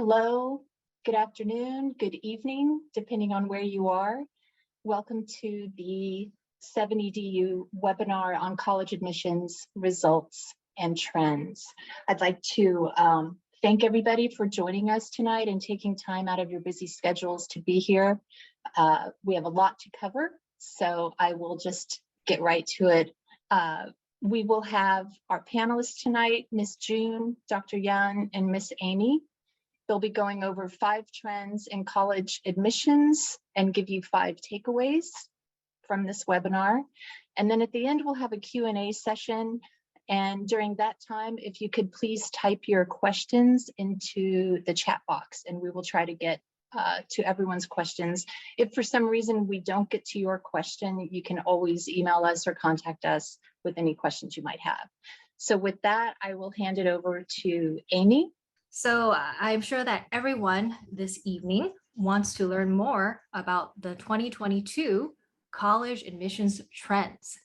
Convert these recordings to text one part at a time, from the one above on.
Hello, good afternoon, good evening, depending on where you are. Welcome to the 7EDU webinar on college admissions results and trends. I'd like to thank everybody for joining us tonight and taking time out of your busy schedules to be here. We have a lot to cover, so I will just get right to it. We will have our panelists tonight, Ms. June, Dr. Yan, and Ms. Amy. They'll be going over 5 trends in college admissions and give you 5 takeaways from this webinar. And then at the end, we'll have a Q&A session. And during that time, if you could please type your questions into the chat box, and we will try to get to everyone's questions. If for some reason we don't get to your question, you can always email us or contact us with any questions you might have. So with that, I will hand it over to Amy. So I'm sure that everyone this evening wants to learn more about the 2022 college admissions trends.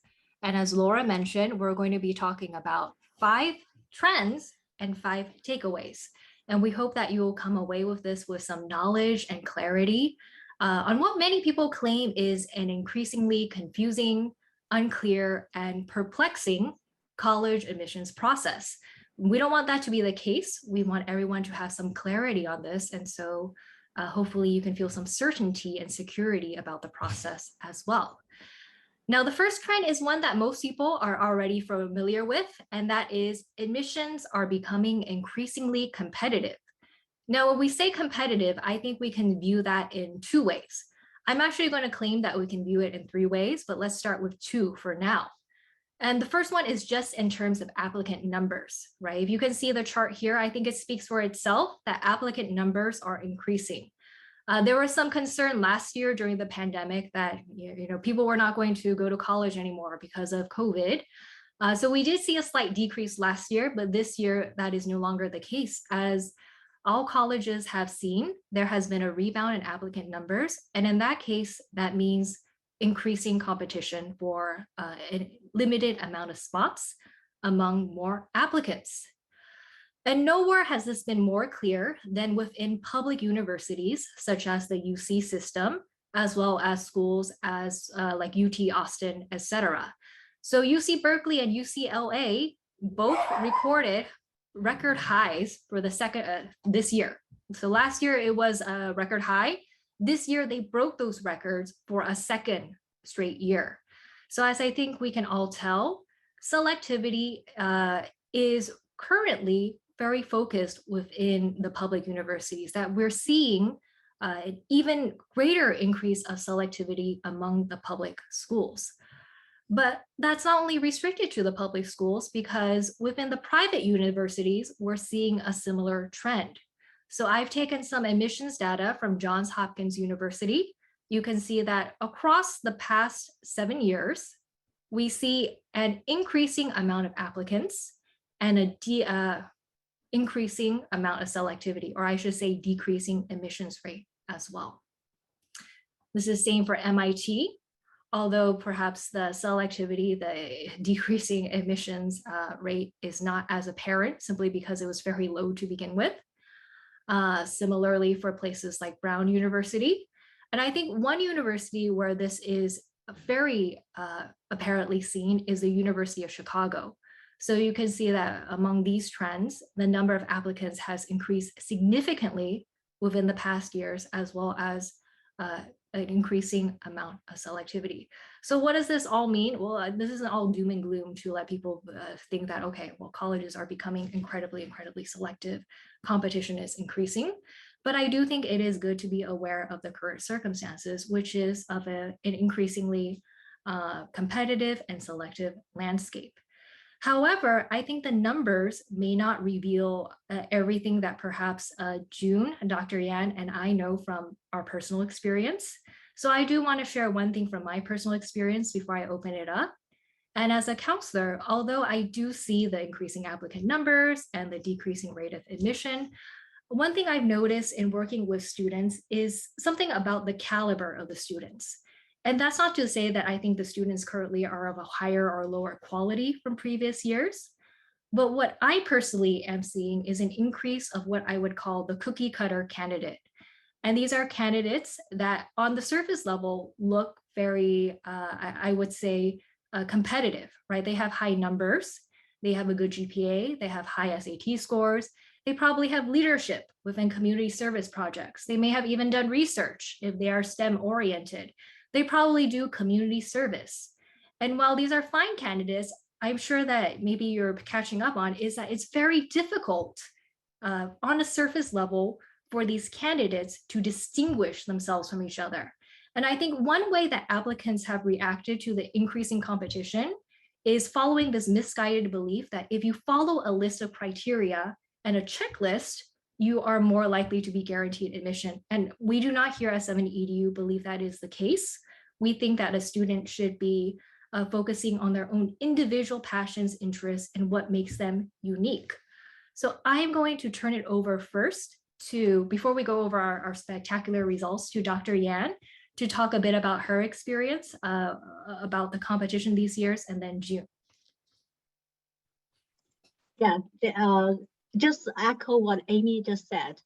And as Laura mentioned, we're going to be talking about 5 trends and 5 takeaways. And we hope that you will come away with this with some knowledge and clarity on what many people claim is an increasingly confusing, unclear, and perplexing college admissions process. We don't want that to be the case. We want everyone to have some clarity on this. And so hopefully you can feel some certainty and security about the process as well. Now, the first trend is one that most people are already familiar with, and that is admissions are becoming increasingly competitive. Now, when we say competitive, I think we can view that in 2 ways. I'm actually going to claim that we can view it in 3 ways, but let's start with 2 for now. And the first one is just in terms of applicant numbers, right? If you can see the chart here, I think it speaks for itself that applicant numbers are increasing. There was some concern last year during the pandemic that people were not going to go to college anymore because of COVID. So we did see a slight decrease last year, but this year that is no longer the case. As all colleges have seen, there has been a rebound in applicant numbers. And in that case, that means increasing competition for a limited amount of spots among more applicants. And nowhere has this been more clear than within public universities, such as the UC system, as well as schools as like UT Austin, etc. So UC Berkeley and UCLA both recorded record highs for the second this year. So last year it was a record high. This year they broke those records for a second straight year. So as I think we can all tell, selectivity is currently very focused within the public universities, that we're seeing an even greater increase of selectivity among the public schools. But that's not only restricted to the public schools, because within the private universities, we're seeing a similar trend. So I've taken some admissions data from Johns Hopkins University. You can see that across the past 7 years, we see an increasing amount of applicants and a increasing amount of selectivity, or I should say decreasing admissions rate as well. This is the same for MIT, although perhaps the selectivity, the decreasing admissions rate is not as apparent simply because it was very low to begin with. Similarly for places like Brown University. And I think one university where this is very apparently seen is the University of Chicago. So you can see that among these trends, the number of applicants has increased significantly within the past years, as well as an increasing amount of selectivity. So what does this all mean? Well, this isn't all doom and gloom to let people think that, okay, well, colleges are becoming incredibly selective. Competition is increasing. But I do think it is good to be aware of the current circumstances, which is of an increasingly competitive and selective landscape. However, I think the numbers may not reveal everything that perhaps June, Dr. Yan, and I know from our personal experience. So I do want to share one thing from my personal experience before I open it up. And as a counselor, although I do see the increasing applicant numbers and the decreasing rate of admission, one thing I've noticed in working with students is something about the caliber of the students. And that's not to say that I think the students currently are of a higher or lower quality from previous years, But what I personally am seeing is an increase of what I would call the cookie cutter candidate. And these are candidates that on the surface level look very, I would say, competitive, right? They have high numbers, they have a good GPA, they have high SAT scores, they probably have leadership within community service projects. They may have even done research if they are STEM oriented. They probably do community service. And while these are fine candidates, I'm sure that maybe you're catching up on is that it's very difficult on a surface level for these candidates to distinguish themselves from each other. And I think one way that applicants have reacted to the increasing competition is following this misguided belief that if you follow a list of criteria and a checklist, you are more likely to be guaranteed admission. And we do not here at 7EDU believe that is the case. We think that a student should be focusing on their own individual passions, interests, and what makes them unique. So I'm going to turn it over first before we go over our spectacular results, to Dr. Yan to talk a bit about her experience about the competition these years, and then June. Yeah, just echo what Amy just said.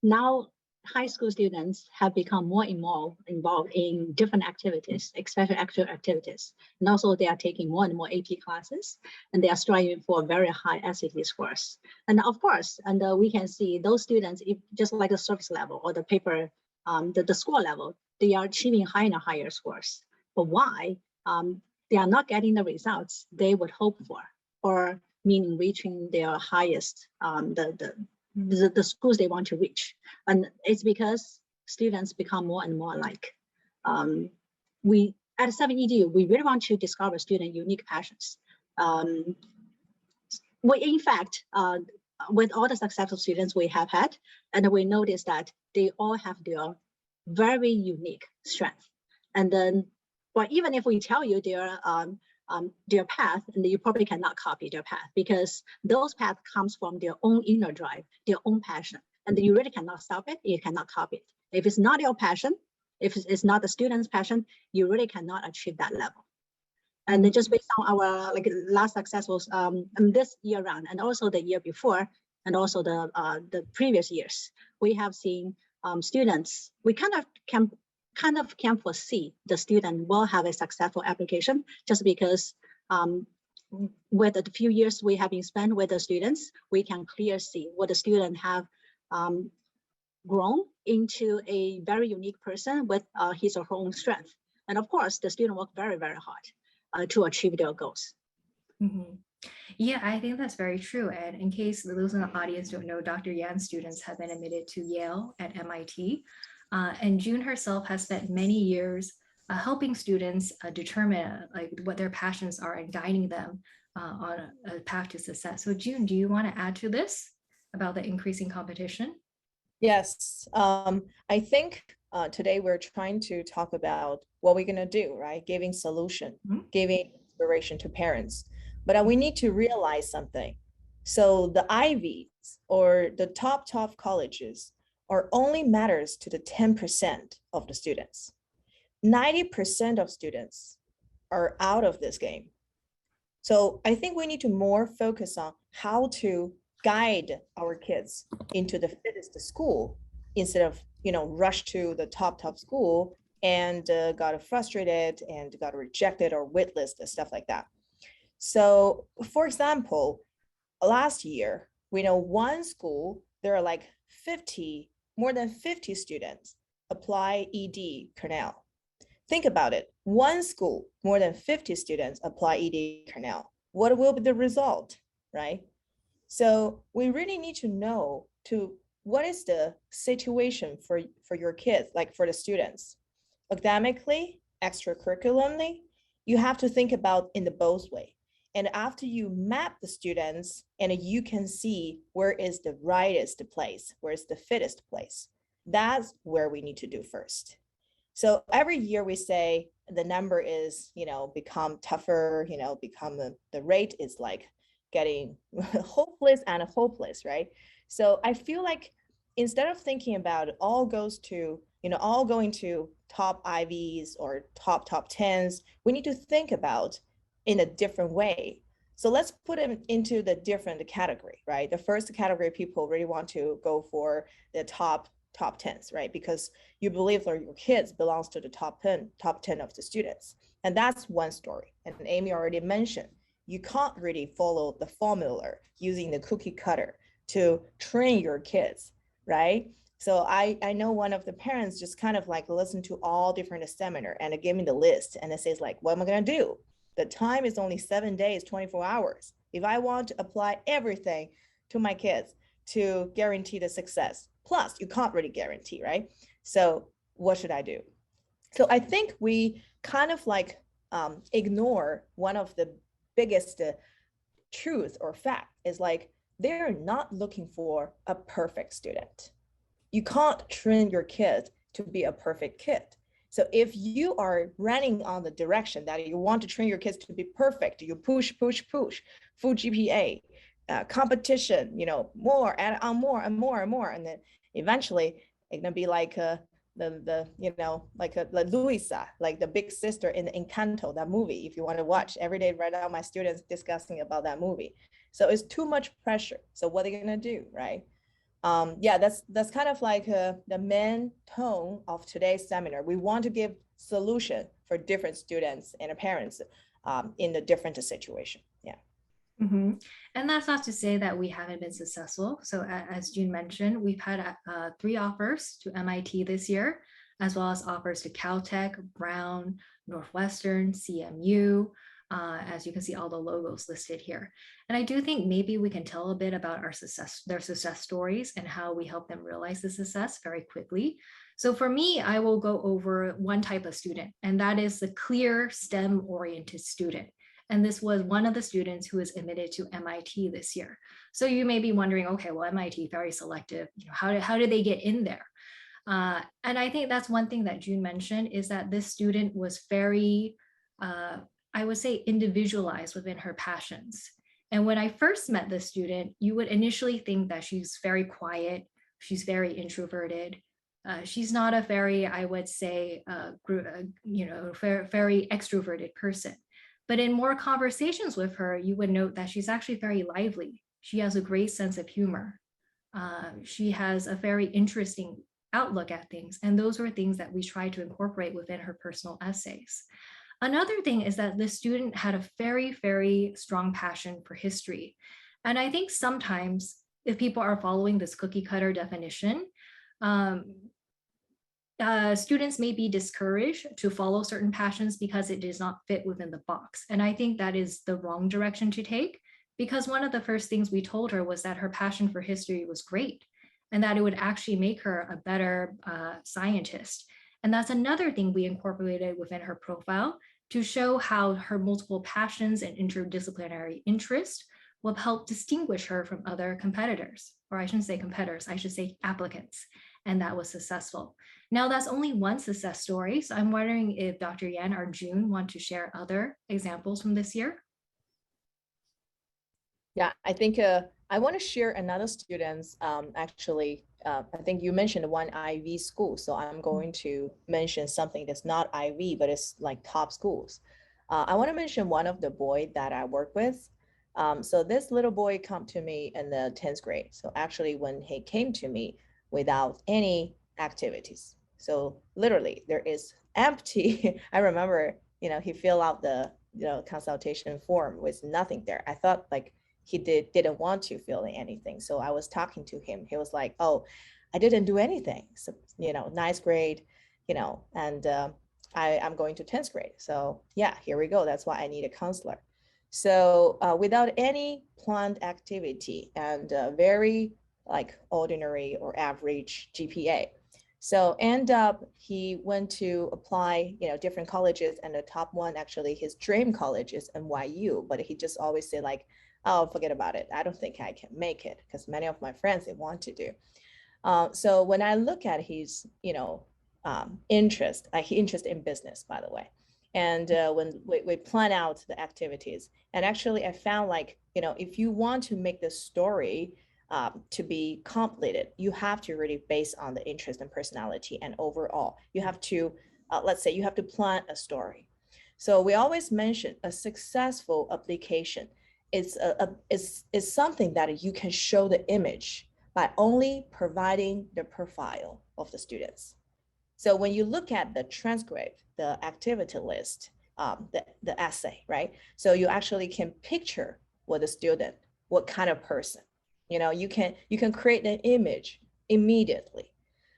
Now, high school students have become more involved in different activities, especially actual activities. And also they are taking more and more AP classes, and they are striving for very high SAT scores. And of course, we can see those students, if just like the service level or the paper, the score level, they are achieving higher and higher scores. But why? They are not getting the results they would hope for, or meaning reaching their highest, the schools they want to reach. And it's because students become more and more alike. We at 7EDU, we really want to discover student unique passions. We, in fact, with all the successful students we have had, and we noticed that they all have their very unique strength. And then, but even if we tell you their path, and you probably cannot copy their path, because those paths comes from their own inner drive, their own passion, and you really cannot stop it. You cannot copy it. If it's not your passion, if it's not the student's passion, you really cannot achieve that level. And then just based on our last successful this year round, and also the year before, and also the previous years, we have seen students. We kind of can foresee the student will have a successful application, just because with the few years we have been spent with the students, we can clearly see what the student have grown into a very unique person with his or her own strength. And of course, the student work very, very hard to achieve their goals. Mm-hmm. Yeah, I think that's very true. And in case those in the audience don't know, Dr. Yan's students have been admitted to Yale and MIT. And June herself has spent many years helping students determine what their passions are and guiding them on a path to success. So June, do you want to add to this about the increasing competition? Yes, I think today we're trying to talk about what we're going to do, right? Giving solution, giving inspiration to parents. But we need to realize something. So the Ivies or the top colleges are only matters to the 10% of the students. 90% of students are out of this game. So I think we need to more focus on how to guide our kids into the fittest school instead of, rush to the top school and got frustrated and got rejected or waitlist and stuff like that. So for example, last year, we know one school, there are like more than 50 students apply ED Cornell. Think about it. One school, more than 50 students apply ED Cornell. What will be the result, right? So we really need to know what is the situation for your kids, like for the students. Academically, extracurricularly, you have to think about in the both way. And after you map the students and you can see where is the rightest place, where is the fittest place, that's where we need to do first. So every year we say the number is, become tougher, become the rate is like getting hopeless and hopeless, right? So I feel like instead of thinking about it all goes to, all going to top Ivies or top 10s, we need to think about in a different way. So let's put them into the different category, right? The first category, people really want to go for the top 10s, right? Because you believe that your kids belongs to the top 10 of the students. And that's one story. And Amy already mentioned, you can't really follow the formula using the cookie cutter to train your kids, right? So I know one of the parents just kind of like listen to all different seminar and it gave me the list and it says like, what am I gonna do? The time is only 7 days, 24 hours. If I want to apply everything to my kids to guarantee the success, plus you can't really guarantee, right? So what should I do? So I think we kind of like ignore one of the biggest truth or fact is like, they're not looking for a perfect student. You can't train your kids to be a perfect kid. So if you are running on the direction that you want to train your kids to be perfect, you push, full GPA, competition, more and on more and more and more. And then eventually it's gonna be like like Luisa, like the big sister in Encanto, that movie. If you want to watch, every day right now my students discussing about that movie. So it's too much pressure. So what are they gonna do, right? Yeah, that's kind of like the main tone of today's seminar. We want to give solution for different students and parents in the different situation. Yeah. Mm-hmm. And that's not to say that we haven't been successful. So as June mentioned, we've had 3 offers to MIT this year, as well as offers to Caltech, Brown, Northwestern, CMU. As you can see, all the logos listed here. And I do think maybe we can tell a bit about their success stories and how we help them realize the success very quickly. So for me, I will go over one type of student, and that is the clear STEM-oriented student. And this was one of the students who was admitted to MIT this year. So you may be wondering, okay, well, MIT, very selective. How did they get in there? And I think that's one thing that June mentioned is that this student was very, I would say, individualized within her passions. And when I first met this student, you would initially think that she's very quiet, she's very introverted. She's not a very, I would say, very extroverted person. But in more conversations with her, you would note that she's actually very lively. She has a great sense of humor. She has a very interesting outlook at things. And those were things that we tried to incorporate within her personal essays. Another thing is that this student had a very, very strong passion for history. And I think sometimes if people are following this cookie cutter definition, students may be discouraged to follow certain passions because it does not fit within the box. And I think that is the wrong direction to take, because one of the first things we told her was that her passion for history was great and that it would actually make her a better scientist. And that's another thing we incorporated within her profile to show how her multiple passions and interdisciplinary interests will help distinguish her from other competitors, or I shouldn't say competitors, I should say applicants. And that was successful. Now that's only one success story. So I'm wondering if Dr. Yan or June want to share other examples from this year. Yeah, I think I want to share another student's actually, I think you mentioned one Ivy school. So I'm going to mention something that's not Ivy, but it's like top schools. I want to mention one of the boys that I work with. So this little boy come to me in the 10th grade. So actually when he came to me without any activities. So literally there is empty. I remember, he filled out the, consultation form with nothing there. I thought like he didn't want to fill in anything. So I was talking to him. He was like, oh, I didn't do anything. So, ninth grade, and I'm going to 10th grade. So yeah, here we go. That's why I need a counselor. So without any planned activity and very like ordinary or average GPA. So end up, he went to apply, different colleges, and the top one, actually his dream college is NYU, but he just always say like, oh, forget about it. I don't think I can make it, because many of my friends, they want to do. So when I look at his, interest in business, by the way, and when we plan out the activities, and actually I found like, if you want to make the story to be completed, you have to really base on the interest and personality, and overall, you have to, let's say you have to plan a story. So we always mention a successful application is something that you can show the image by only providing the profile of the students. So when you look at the transcript, the activity list, the essay, right? So you actually can picture what the student, what kind of person, you can create an image immediately.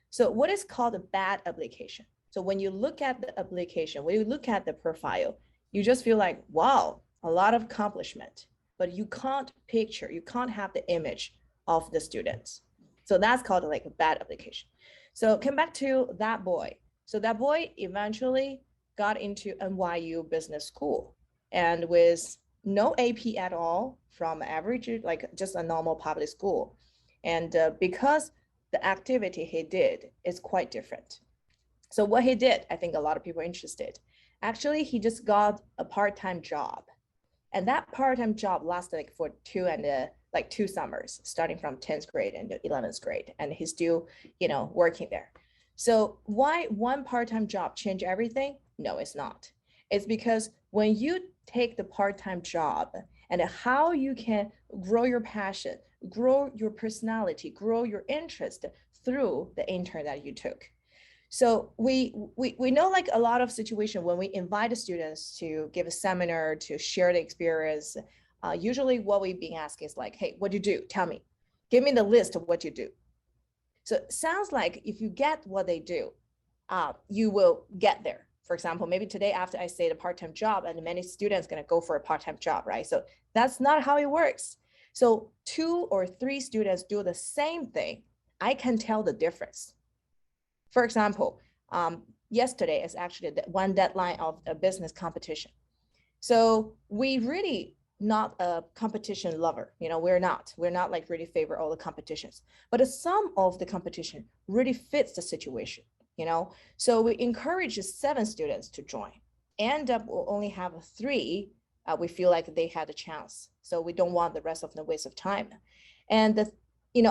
So what is called a bad application? So when you look at the application, when you look at the profile, you just feel like, wow, a lot of accomplishment, but you can't picture, you can't have the image of the students. So that's called like a bad application. So come back to that boy. So that boy eventually got into NYU Business School, and with no AP at all, from average, like just a normal public school. And because the activity he did is quite different. So what he did, I think a lot of people are interested. Actually, he just got a part-time job. And that part-time job lasted like for two summers, starting from 10th grade and 11th grade. And he's still, working there. So why one part-time job change everything? No, it's not. It's because when you take the part-time job and how you can grow your passion, grow your personality, grow your interest through the intern that you took. So we know like a lot of situation when we invite the students to give a seminar, to share the experience, usually what we've been asking is like, hey, what do you do? Tell me, give me the list of what you do. So it sounds like if you get what they do, you will get there. For example, maybe today after I say the part-time job, and many students gonna go for a part-time job, right? So that's not how it works. So 2 or 3 students do the same thing, I can tell the difference. For example, yesterday is actually the one deadline of a business competition. So we really not a competition lover, we're not like really favor all the competitions, but some of the competition really fits the situation, So we encourage 7 students to join. End up we'll only have 3. We feel like they had a chance, so we don't want the rest of the waste of time. And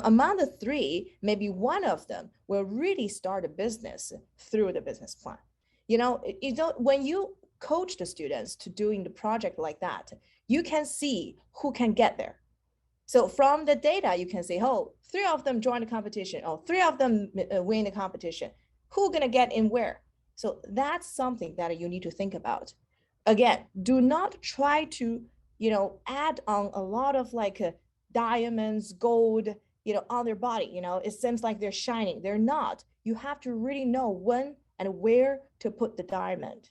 among the 3, maybe one of them will really start a business through the business plan. When you coach the students to doing the project like that, you can see who can get there. So from the data, you can say, oh, 3 of them join the competition, or 3 of them win the competition. Who gonna get in where? So that's something that you need to think about. Again, do not try to, add on a lot of like diamonds, gold, on their body. It seems like they're shining. They're not. You have to really know when and where to put the diamond.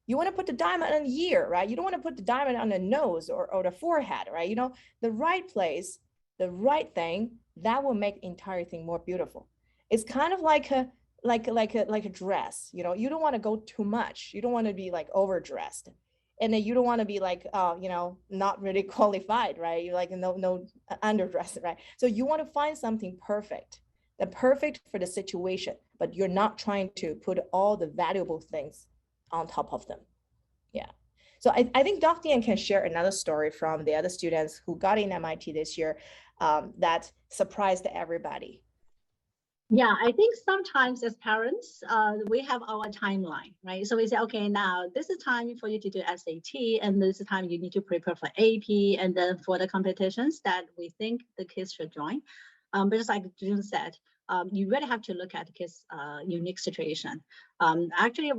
You want to put the diamond on the ear, right? You don't want to put the diamond on the nose or the forehead, right? The right place, the right thing, that will make the entire thing more beautiful. It's kind of like a dress, you don't want to go too much. You don't want to be like overdressed. And then you don't want to be like, not really qualified, right? You're like no underdressed, right? So you want to find something perfect, the perfect for the situation, but you're not trying to put all the valuable things on top of them. Yeah. So I think Dr. Yan can share another story from the other students who got in MIT this year that surprised everybody. Yeah, I think sometimes as parents, we have our timeline, right? So we say, okay, now this is time for you to do SAT, and this is time you need to prepare for AP, and then for the competitions that we think the kids should join. But just like June said, you really have to look at the kids' unique situation. Actually,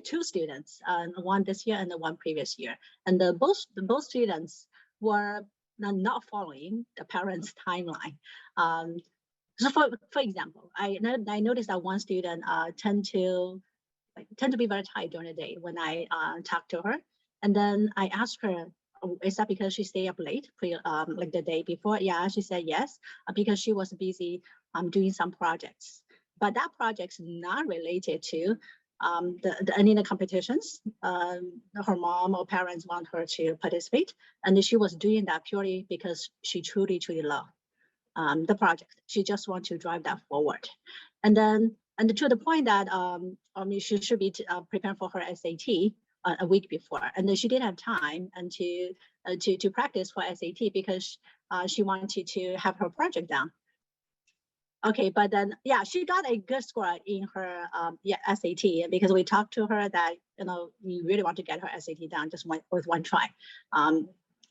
2 students, one this year and the one previous year, and both students were not following the parents' timeline. So for example, I noticed that one student tend to be very tired during the day when I talk to her, and then I asked her, oh, is that because she stayed up late, like the day before? Yeah, she said yes, because she was busy doing some projects, but that project's not related to any of the competitions. Her mom or parents want her to participate, and she was doing that purely because she truly loved the project. She just wants to drive that forward. And to the point that she should be preparing for her SAT a week before, and then she didn't have time and to practice for SAT because she wanted to have her project done. Okay, but then yeah, she got a good score in her SAT because we talked to her that we really want to get her SAT done just with one try.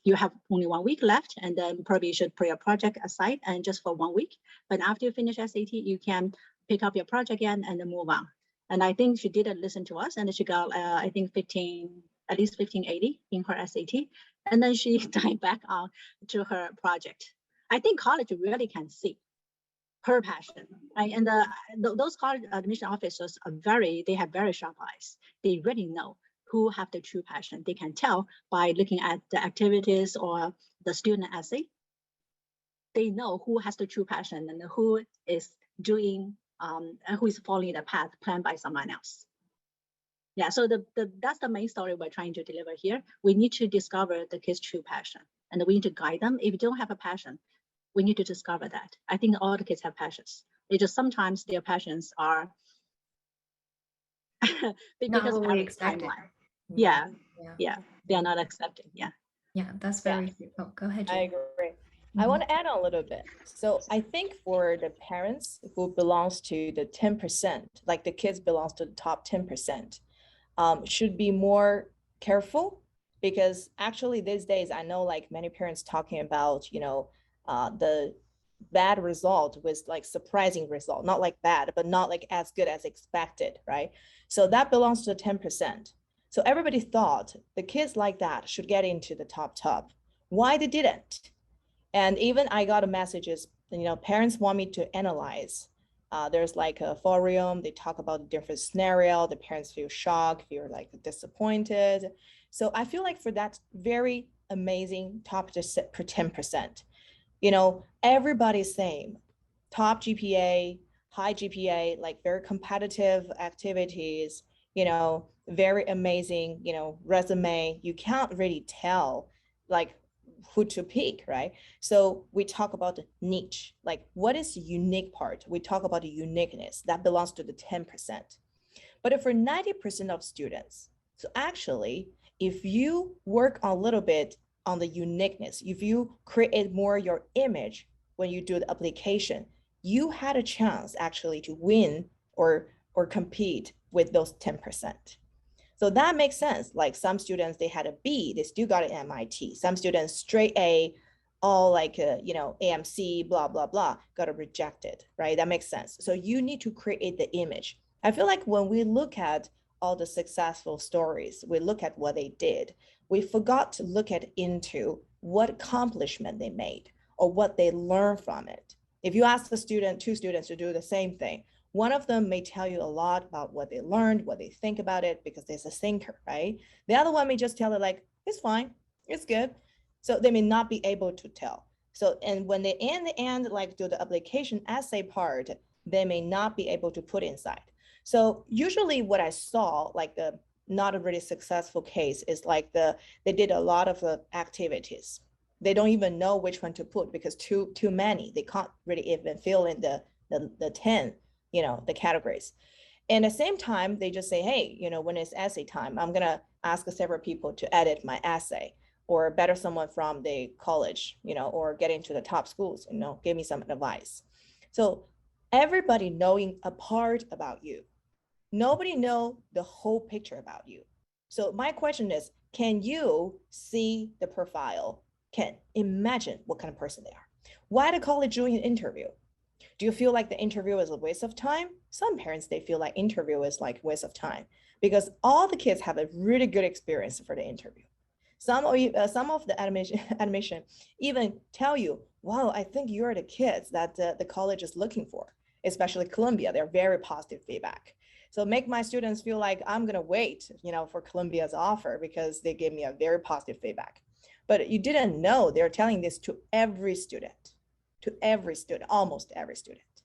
you have only 1 week left, and then probably you should put your project aside and just for 1 week. But after you finish SAT, you can pick up your project again and then move on. And I think she didn't listen to us, and she got, I think, at least 1580 in her SAT. And then she dived back on to her project. I think college really can see her passion, right? And those college admission officers they have very sharp eyes. They really know who have the true passion. They can tell by looking at the activities or the student essay. They know who has the true passion and who is doing, who is following the path planned by someone else. Yeah, so that's the main story we're trying to deliver here. We need to discover the kids' true passion, and we need to guide them. If you don't have a passion, we need to discover that. I think all the kids have passions. They just sometimes their passions are because Not really expected. Yeah, they are not accepted. Yeah, that's very true. Oh, go ahead, Jane. I agree. I want to add on a little bit. So I think for the parents who belongs to the 10%, like the kids belongs to the top 10%, should be more careful, because actually these days I know like many parents talking about, the bad result was like surprising result, not like bad, but not like as good as expected, right? So that belongs to the 10%. So everybody thought the kids like that should get into the top. Why they didn't? And even I got messages, parents want me to analyze. There's like a forum, they talk about the different scenario, the parents feel shocked, feel like disappointed. So I feel like for that very amazing top 10%, everybody's same, top GPA, high GPA, like very competitive activities, very amazing, resume. You can't really tell like who to pick, right? So we talk about the niche, like what is the unique part? We talk about the uniqueness that belongs to the 10%. But if for 90% of students, so actually, if you work a little bit on the uniqueness, if you create more your image when you do the application, you had a chance actually to win or compete with those 10%. So that makes sense. Like some students, they had a B, they still got an MIT. Some students straight A, all like, AMC, blah, blah, blah, got it rejected, right? That makes sense. So you need to create the image. I feel like when we look at all the successful stories, we look at what they did, we forgot to look at into what accomplishment they made or what they learned from it. If you ask two students to do the same thing, one of them may tell you a lot about what they learned, what they think about it, because there's a thinker, right? The other one may just tell it like, it's fine, it's good. So they may not be able to tell. So, and when they in the end, like do the application essay part, they may not be able to put inside. So usually what I saw, like the not a really successful case is like they did a lot of activities. They don't even know which one to put because too many. They can't really even fill in the 10, the categories. And at the same time, they just say, hey, when it's essay time, I'm going to ask several people to edit my essay or better someone from the college, or get into the top schools, give me some advice. So everybody knowing a part about you, nobody know the whole picture about you. So my question is, can you see the profile? Can imagine what kind of person they are? Why the college doing an interview? Do you feel like the interview is a waste of time? Some parents, they feel like interview is like waste of time because all the kids have a really good experience for the interview. Some of the admission even tell you, wow, I think you're the kids that the college is looking for, especially Columbia. They're very positive feedback. So make my students feel like I'm gonna wait, for Columbia's offer because they gave me a very positive feedback. But you didn't know they're telling this to every student, almost every student,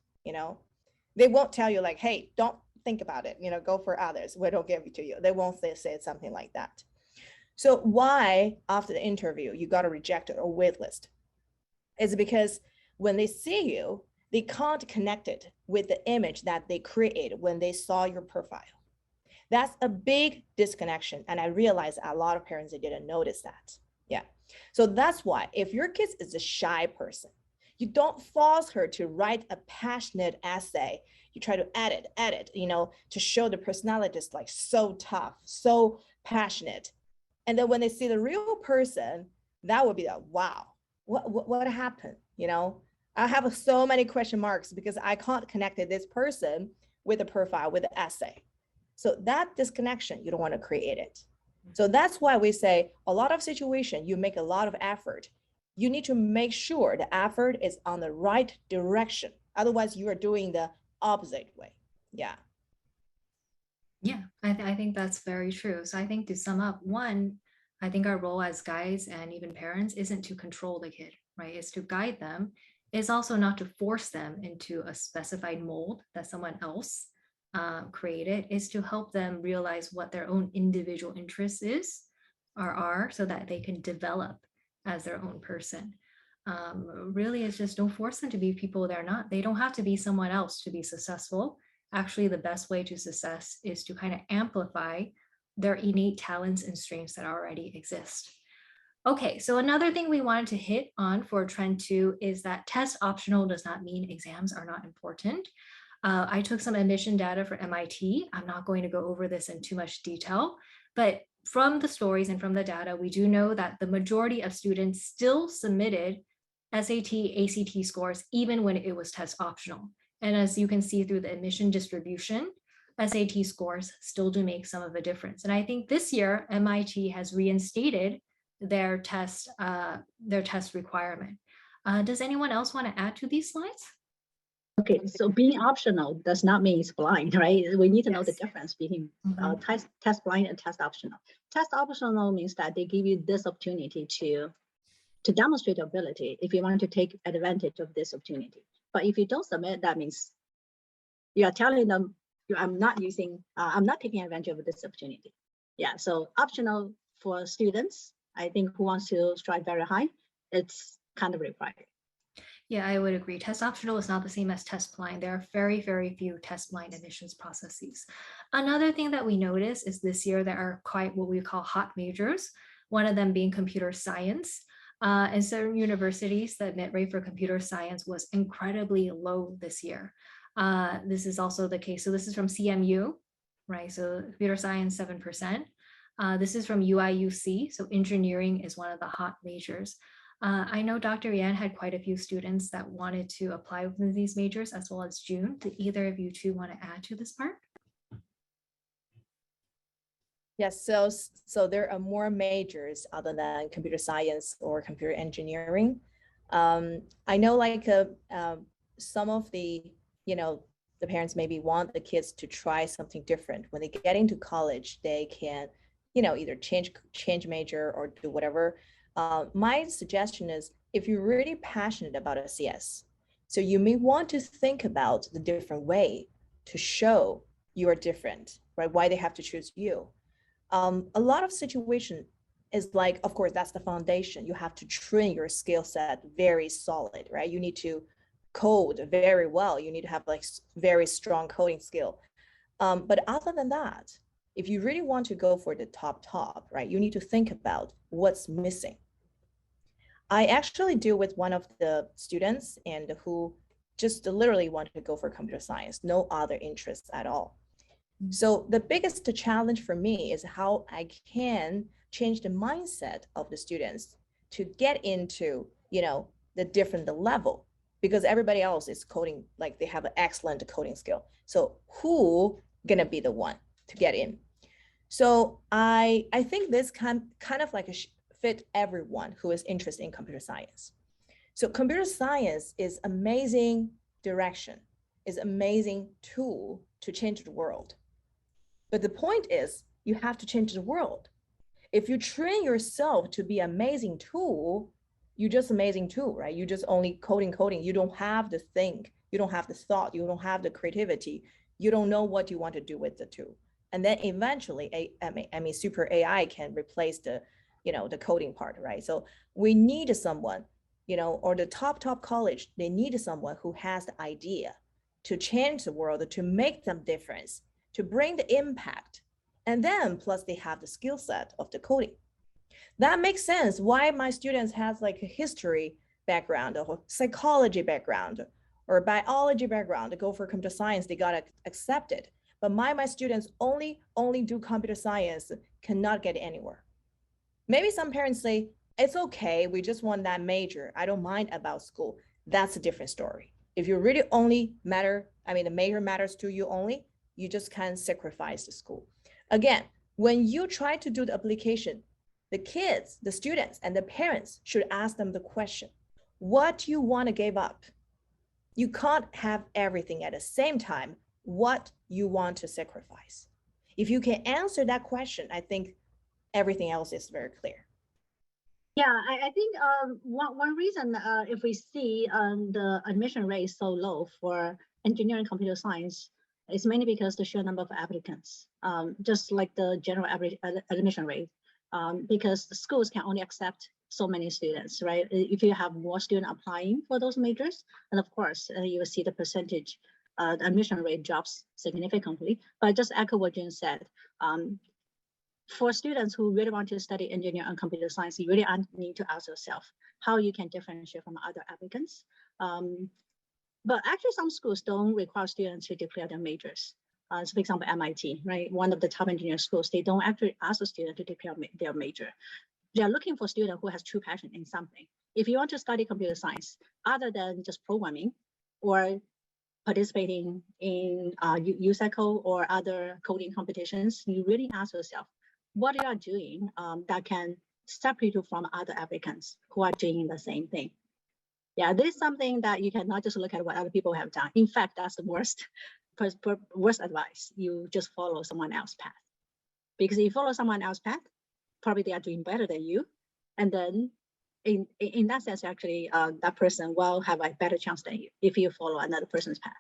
They won't tell you like, hey, don't think about it, go for others. We don't give it to you. They won't say something like that. So why after the interview, you got a rejected or waitlist? It's because when they see you, they can't connect it with the image that they created when they saw your profile. That's a big disconnection. And I realized a lot of parents, they didn't notice that. Yeah. So that's why if your kid is a shy person, you don't force her to write a passionate essay. You try to edit, to show the personality is like so tough, so passionate. And then when they see the real person, that would be that, wow, what happened? I have so many question marks because I can't connect this person with a profile, with the essay. So that disconnection, you don't want to create it. So that's why we say a lot of situation, you make a lot of effort. You need to make sure the effort is on the right direction. Otherwise, you are doing the opposite way. Yeah. Yeah, I think that's very true. So I think to sum up, one, I think our role as guides and even parents isn't to control the kid, right? It's to guide them. It's also not to force them into a specified mold that someone else created. It's to help them realize what their own individual interests are so that they can develop as their own person. Really, it's just don't force them to be people they're not. They don't have to be someone else to be successful. Actually, the best way to success is to kind of amplify their innate talents and strengths that already exist. Okay, so another thing we wanted to hit on for trend 2 is that test optional does not mean exams are not important. I took some admission data for MIT. I'm not going to go over this in too much detail, but from the stories and from the data, we do know that the majority of students still submitted SAT, ACT scores, even when it was test optional. And as you can see through the admission distribution, SAT scores still do make some of the difference. And I think this year, MIT has reinstated their test requirement. Does anyone else want to add to these slides? Okay, so being optional does not mean it's blind, right? We need to know the Yes. difference between test blind and test optional. Test optional means that they give you this opportunity to demonstrate your ability if you want to take advantage of this opportunity. But if you don't submit, that means you are telling them, I'm not taking advantage of this opportunity. Yeah, so optional for students, I think who wants to strive very high, it's kind of required. Yeah, I would agree. Test optional is not the same as test blind. There are very, very few test blind admissions processes. Another thing that we notice is this year there are quite what we call hot majors, one of them being computer science. In certain universities, the admit rate for computer science was incredibly low this year. This is also the case. So this is from CMU, right? So computer science, 7%. This is from UIUC. So engineering is one of the hot majors. I know Dr. Yan had quite a few students that wanted to apply within these majors as well as June. Do either of you two want to add to this part? Yes, so there are more majors other than computer science or computer engineering. I know like some of the, the parents maybe want the kids to try something different. When they get into college, they can, either change major or do whatever. My suggestion is if you're really passionate about a CS, so you may want to think about the different way to show you are different, right? Why they have to choose you. A lot of situation is like, of course, that's the foundation. You have to train your skill set very solid, right? You need to code very well. You need to have like very strong coding skill. But other than that, if you really want to go for the top, right, you need to think about what's missing. I actually deal with one of the students and who just literally wanted to go for computer science, no other interests at all. So the biggest challenge for me is how I can change the mindset of the students to get into, the different level, because everybody else is coding, like they have an excellent coding skill. So who gonna be the one to get in? So I think this kind of like fit everyone who is interested in computer science. So computer science is amazing direction, is amazing tool to change the world. But the point is, you have to change the world. If you train yourself to be amazing tool, you're just amazing tool, right? You just only coding. You don't have the think, you don't have the thought, you don't have the creativity. You don't know what you want to do with the tool. And then eventually, super AI can replace the, the coding part, right? So we need someone, or the top college, they need someone who has the idea to change the world, to make them difference, to bring the impact, and then plus they have the skill set of the coding. That makes sense why my students has like a history background or psychology background or biology background to go for computer science, they got accepted. But my students only do computer science, cannot get anywhere. Maybe some parents say, it's okay, we just want that major, I don't mind about school, that's a different story. If you really only matter, I mean, the major matters to you only, you just can't sacrifice the school. Again, when you try to do the application, the kids, the students, and the parents should ask them the question, what you want to give up? You can't have everything at the same time. What you want to sacrifice? If you can answer that question, I think everything else is very clear. Yeah, I think one reason if we see the admission rate is so low for engineering and computer science is mainly because the sheer number of applicants, just like the general average admission rate, because the schools can only accept so many students, right? If you have more students applying for those majors, and of course you will see the percentage, the admission rate drops significantly. But just echo what Jane said. For students who really want to study engineering and computer science, you really need to ask yourself how you can differentiate from other applicants. But actually, some schools don't require students to declare their majors. So for example, MIT, right? One of the top engineering schools, they don't actually ask a student to declare their major. They are looking for a student who has true passion in something. If you want to study computer science, other than just programming or participating in USACO or other coding competitions, you really ask yourself, what you are doing that can separate you from other applicants who are doing the same thing. Yeah, this is something that you cannot just look at what other people have done. In fact, that's the worst advice. You just follow someone else's path. Because if you follow someone else's path, probably they are doing better than you. And then in that sense, actually, that person will have a better chance than you if you follow another person's path.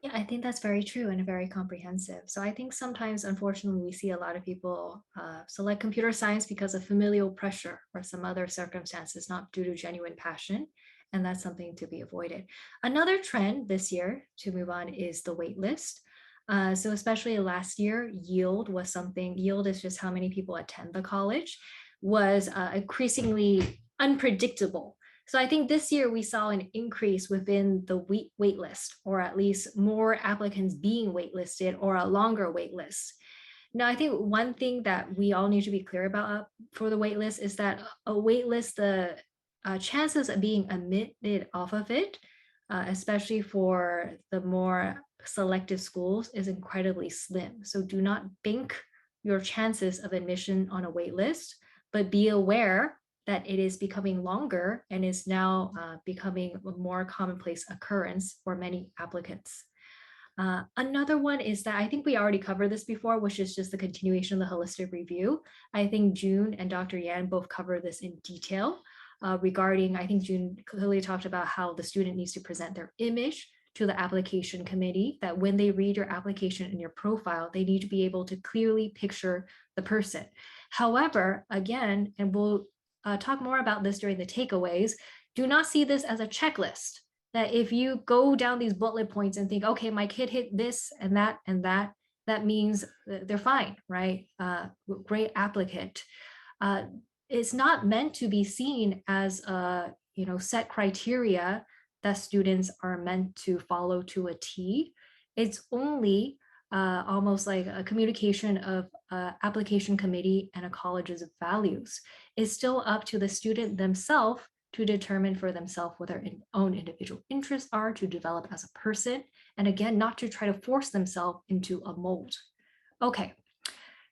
Yeah, I think that's very true and very comprehensive. So I think sometimes, unfortunately, we see a lot of people select computer science because of familial pressure or some other circumstances, not due to genuine passion. And that's something to be avoided. Another trend this year, to move on, is the wait list. So especially last year, yield is just how many people attend the college, was increasingly unpredictable. So I think this year we saw an increase within the wait list, or at least more applicants being waitlisted or a longer wait list. Now, I think one thing that we all need to be clear about for the wait list is that a wait list, the chances of being admitted off of it, especially for the more selective schools, is incredibly slim. So do not bank your chances of admission on a wait list, but be aware that it is becoming longer and is now becoming a more commonplace occurrence for many applicants. Another one is that I think we already covered this before, which is just the continuation of the holistic review. I think June and Dr. Yan both covered this in detail regarding, I think June clearly talked about how the student needs to present their image to the application committee, that when they read your application and your profile, they need to be able to clearly picture the person. However, again, and we'll talk more about this during the takeaways, do not see this as a checklist, that if you go down these bullet points and think, okay, my kid hit this and that, that means they're fine, right? Great applicant. It's not meant to be seen as a set criteria that students are meant to follow to a T. It's only almost like a communication of application committee and a college's values. It's still up to the student themselves to determine for themselves what their own individual interests are, to develop as a person, and again, not to try to force themselves into a mold. Okay,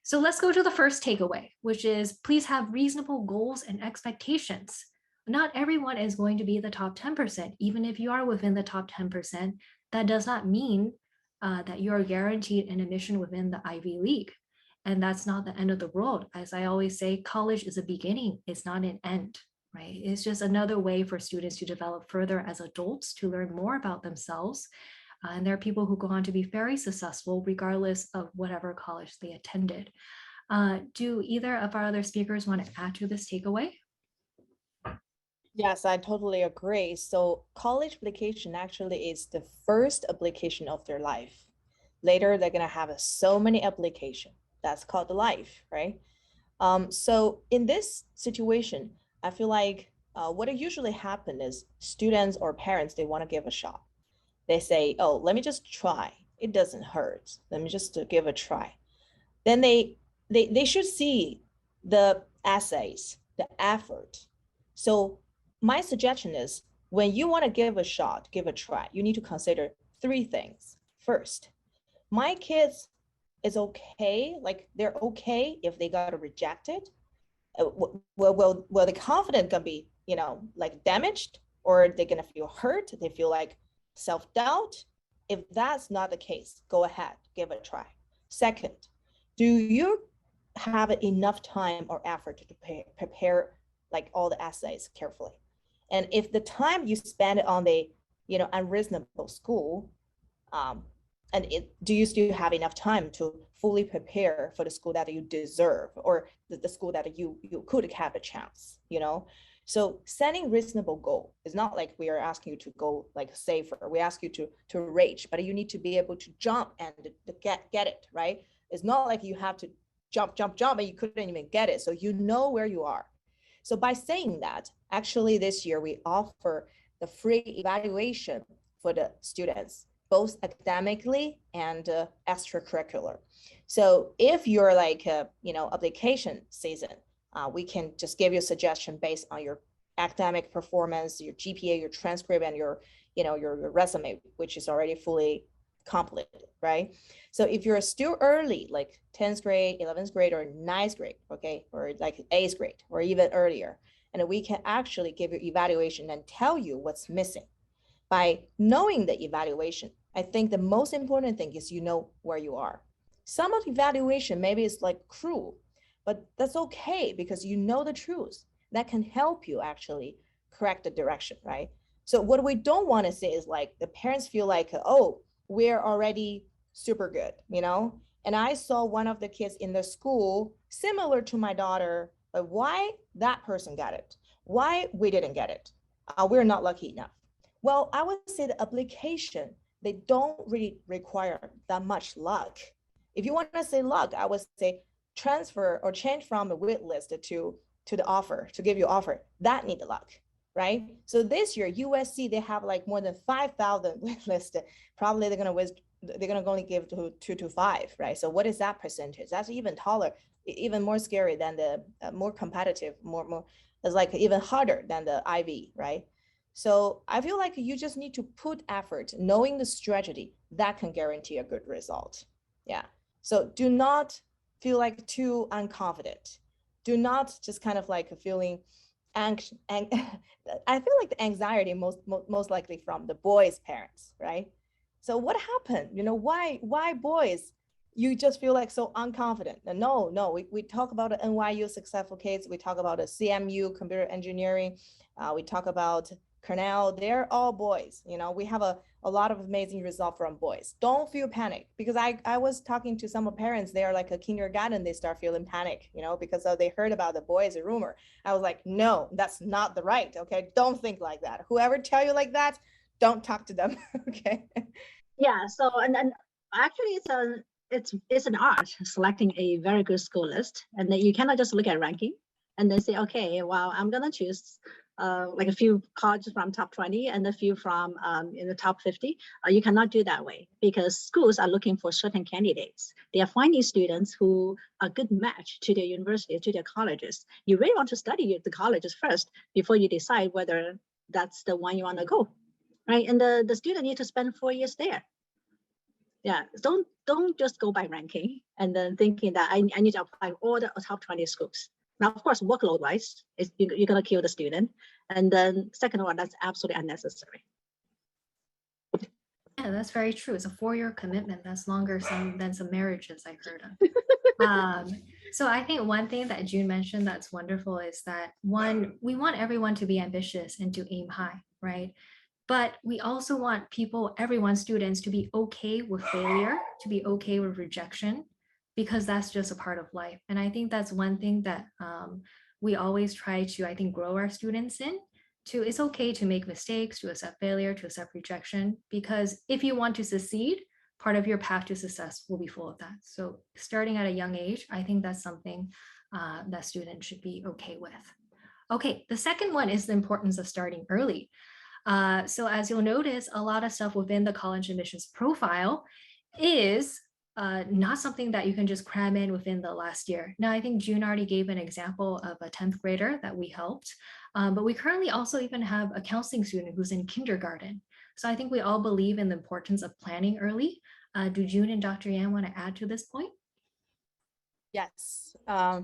so let's go to the first takeaway, which is please have reasonable goals and expectations. Not everyone is going to be the top 10%. Even if you are within the top 10%, that does not mean that you are guaranteed an admission within the Ivy League. And that's not the end of the world. As I always say, college is a beginning, it's not an end, right? It's just another way for students to develop further as adults, to learn more about themselves. And there are people who go on to be very successful regardless of whatever college they attended. Do either of our other speakers want to add to this takeaway? Yes, I totally agree. So college application actually is the first application of their life. Later, they're gonna have so many application. That's called the life, right? So in this situation, I feel like what usually happen is students or parents, they want to give a shot. They say, oh, let me just try. It doesn't hurt. Let me just give a try. Then they should see the essays, the effort. So my suggestion is, when you want to give a shot, give a try, you need to consider 3 things. First, my kids is okay, like they're okay if they got rejected. Will the confidence gonna be, like damaged, or they're gonna feel hurt? They feel like self-doubt. If that's not the case, go ahead, give it a try. Second, do you have enough time or effort to prepare like all the essays carefully? And if the time you spend on the unreasonable school, do you still have enough time to fully prepare for the school that you deserve, or the school that you could have a chance, So setting reasonable goal is not like we are asking you to go like safer. We ask you to reach, but you need to be able to jump and get it, right? It's not like you have to jump, and you couldn't even get it. So you know where you are. So by saying that, actually this year we offer the free evaluation for the students, both academically and extracurricular. So if you're like application season, we can just give you a suggestion based on your academic performance, your GPA, your transcript, and your resume, which is already fully completed, right? So if you're still early, like 10th grade, 11th grade, or 9th grade, okay, or like 8th grade, or even earlier, and we can actually give you evaluation and tell you what's missing. By knowing the evaluation, I think the most important thing is where you are. Some of evaluation maybe it's like cruel, but that's okay because you know the truth. That can help you actually correct the direction, right? So what we don't want to say is like the parents feel like, oh, we're already super good, And I saw one of the kids in the school similar to my daughter, but why that person got it? Why we didn't get it? We're not lucky enough. Well, I would say the application, they don't really require that much luck. If you want to say luck, I would say transfer or change from the waitlist to the offer, to give you offer. That need luck, right? So this year, USC, they have like more than 5,000 waitlisted. Probably they're gonna only give to 2 to 5, right? So what is that percentage? That's even taller, even more scary than the more competitive, more it's like even harder than the Ivy, right? So I feel like you just need to put effort, knowing the strategy that can guarantee a good result. Yeah. So do not feel like too unconfident. Do not just kind of like feeling anxious. I feel like the anxiety most likely from the boys' parents, right? So what happened? Why boys? You just feel like so unconfident. No, we talk about the NYU successful kids. We talk about the CMU computer engineering. We talk about Cornell, they're all boys. We have a lot of amazing results from boys. Don't feel panic, because I was talking to some parents, they are like a kindergarten, they start feeling panic, because they heard about the boys, a rumor. I was like, no, that's not the right. Okay. Don't think like that. Whoever tell you like that, don't talk to them. Okay. Yeah. So, and actually it's an art selecting a very good school list, and then you cannot just look at ranking and then say, okay, well, I'm gonna choose like a few colleges from top 20 and a few from in the top 50. You cannot do that way, because schools are looking for certain candidates. They are finding students who are a good match to their university, to their colleges. You really want to study the colleges first before you decide whether that's the one you want to go, right? And the student need to spend 4 years there. Yeah, don't just go by ranking and then thinking that I need to apply all the top 20 schools. Now, of course, workload wise, you're gonna kill the student. And then second one, that's absolutely unnecessary. Yeah, that's very true. It's a 4-year commitment. That's longer than some marriages I've heard of. So I think one thing that June mentioned that's wonderful is that, one, we want everyone to be ambitious and to aim high, right? But we also want everyone, students, to be okay with failure, to be okay with rejection, because that's just a part of life. And I think that's one thing that we always try to, I think, grow our students in. It's okay to make mistakes, to accept failure, to accept rejection, because if you want to succeed, part of your path to success will be full of that. So starting at a young age, I think that's something that students should be okay with. Okay, the second one is the importance of starting early. So as you'll notice, a lot of stuff within the college admissions profile is not something that you can just cram in within the last year. Now, I think June already gave an example of a 10th grader that we helped, but we currently also even have a counseling student who's in kindergarten. So I think we all believe in the importance of planning early. Do June and Dr. Yan want to add to this point? Yes. I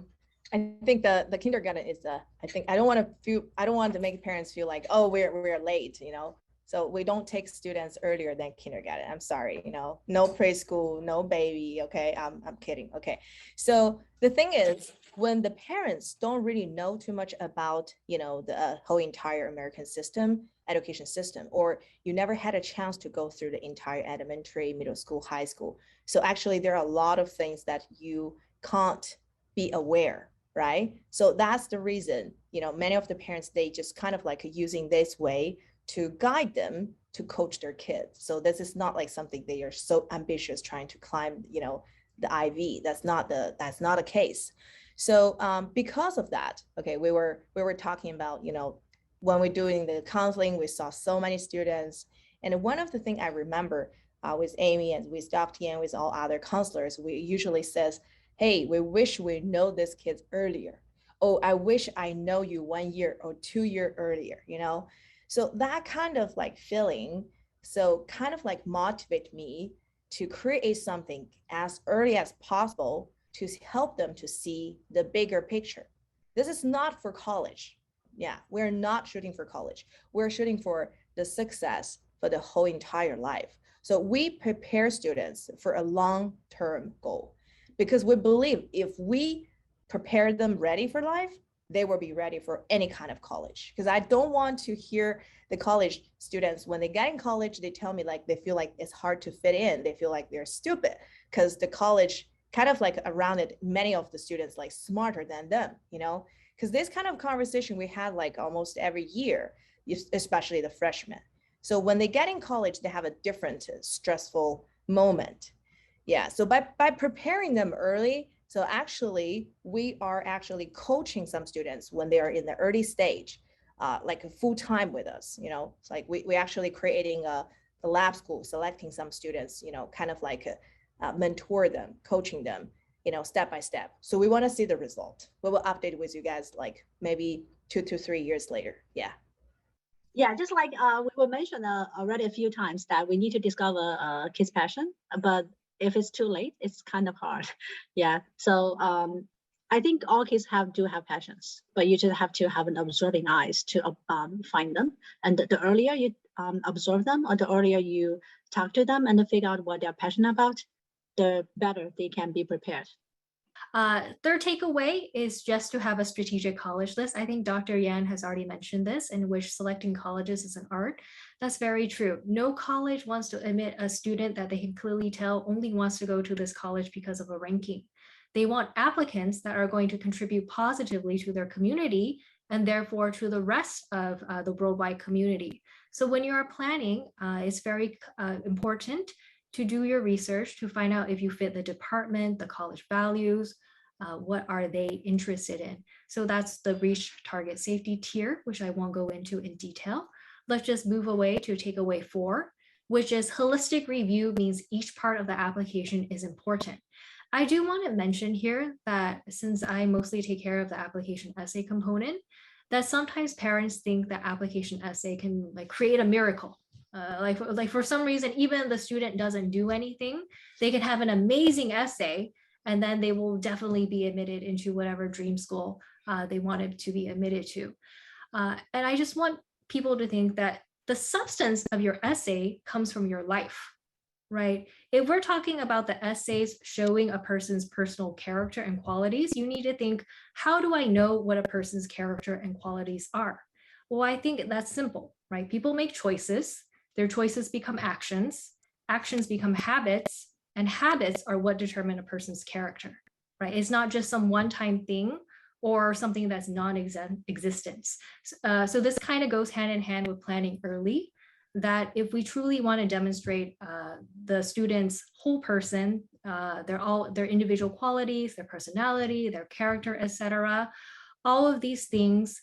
think the kindergarten is I think I don't want to make parents feel like, oh, we're late, you know. So we don't take students earlier than kindergarten. I'm sorry, you know, no preschool, no baby. Okay, I'm kidding. Okay, so the thing is, when the parents don't really know too much about, you know, the whole entire American education system, or you never had a chance to go through the entire elementary, middle school, high school. So actually, there are a lot of things that you can't be aware, right? So that's the reason, you know, many of the parents, they just kind of like using this way to guide them to coach their kids. So this is not like something they are so ambitious trying to climb, you know, the Ivy. That's not a case. So because of that, okay, we were talking about, you know, when we're doing the counseling, we saw so many students. And one of the things I remember with Amy and with Dr. Yan, with all other counselors, we usually says, hey, we wish we know this kids earlier. Oh, I wish I know you 1 year or 2 year earlier, you know? So that kind of like feeling, so kind of like motivate me to create something as early as possible to help them to see the bigger picture. This is not for college. Yeah, we're not shooting for college. We're shooting for the success for the whole entire life. So we prepare students for a long-term goal because we believe if we prepare them ready for life, they will be ready for any kind of college. Because I don't want to hear the college students, when they get in college, they tell me like they feel like it's hard to fit in. They feel like they're stupid because the college kind of like around it, many of the students like smarter than them, you know, because this kind of conversation we had like almost every year, especially the freshmen. So when they get in college, they have a different stressful moment. Yeah, so by preparing them early, so actually, we are actually coaching some students when they are in the early stage, like full time with us. You know, it's like we actually creating a lab school, selecting some students, you know, kind of like mentor them, coaching them, you know, step by step. So we want to see the result. We will update with you guys like maybe 2 to 3 years later. Yeah. Yeah, just like we will mention already a few times that we need to discover kids' passion, but if it's too late, it's kind of hard. Yeah, so I think all kids do have passions, but you just have to have an observing eyes to find them. And the earlier you observe them, or the earlier you talk to them and figure out what they're passionate about, the better they can be prepared. Third takeaway is just to have a strategic college list. I think Dr. Yan has already mentioned this, in which selecting colleges is an art. That's very true. No college wants to admit a student that they can clearly tell only wants to go to this college because of a ranking. They want applicants that are going to contribute positively to their community and therefore to the rest of the worldwide community. So when you are planning, it's very important to do your research to find out if you fit the department, the college values, what are they interested in. So that's the reach target safety tier, which I won't go into in detail. Let's just move away to takeaway 4, which is holistic review means each part of the application is important. I do want to mention here that since I mostly take care of the application essay component, that sometimes parents think that application essay can like create a miracle. Like for some reason, even the student doesn't do anything, they can have an amazing essay, and then they will definitely be admitted into whatever dream school they wanted to be admitted to. And I just want people to think that the substance of your essay comes from your life, right? If we're talking about the essays showing a person's personal character and qualities, you need to think, how do I know what a person's character and qualities are? Well, I think that's simple, right? People make choices. Their choices become actions, actions become habits, and habits are what determine a person's character, right? It's not just some one-time thing or something that's non-existent. So this kind of goes hand in hand with planning early, that if we truly want to demonstrate the student's whole person, their individual qualities, their personality, their character, etc., all of these things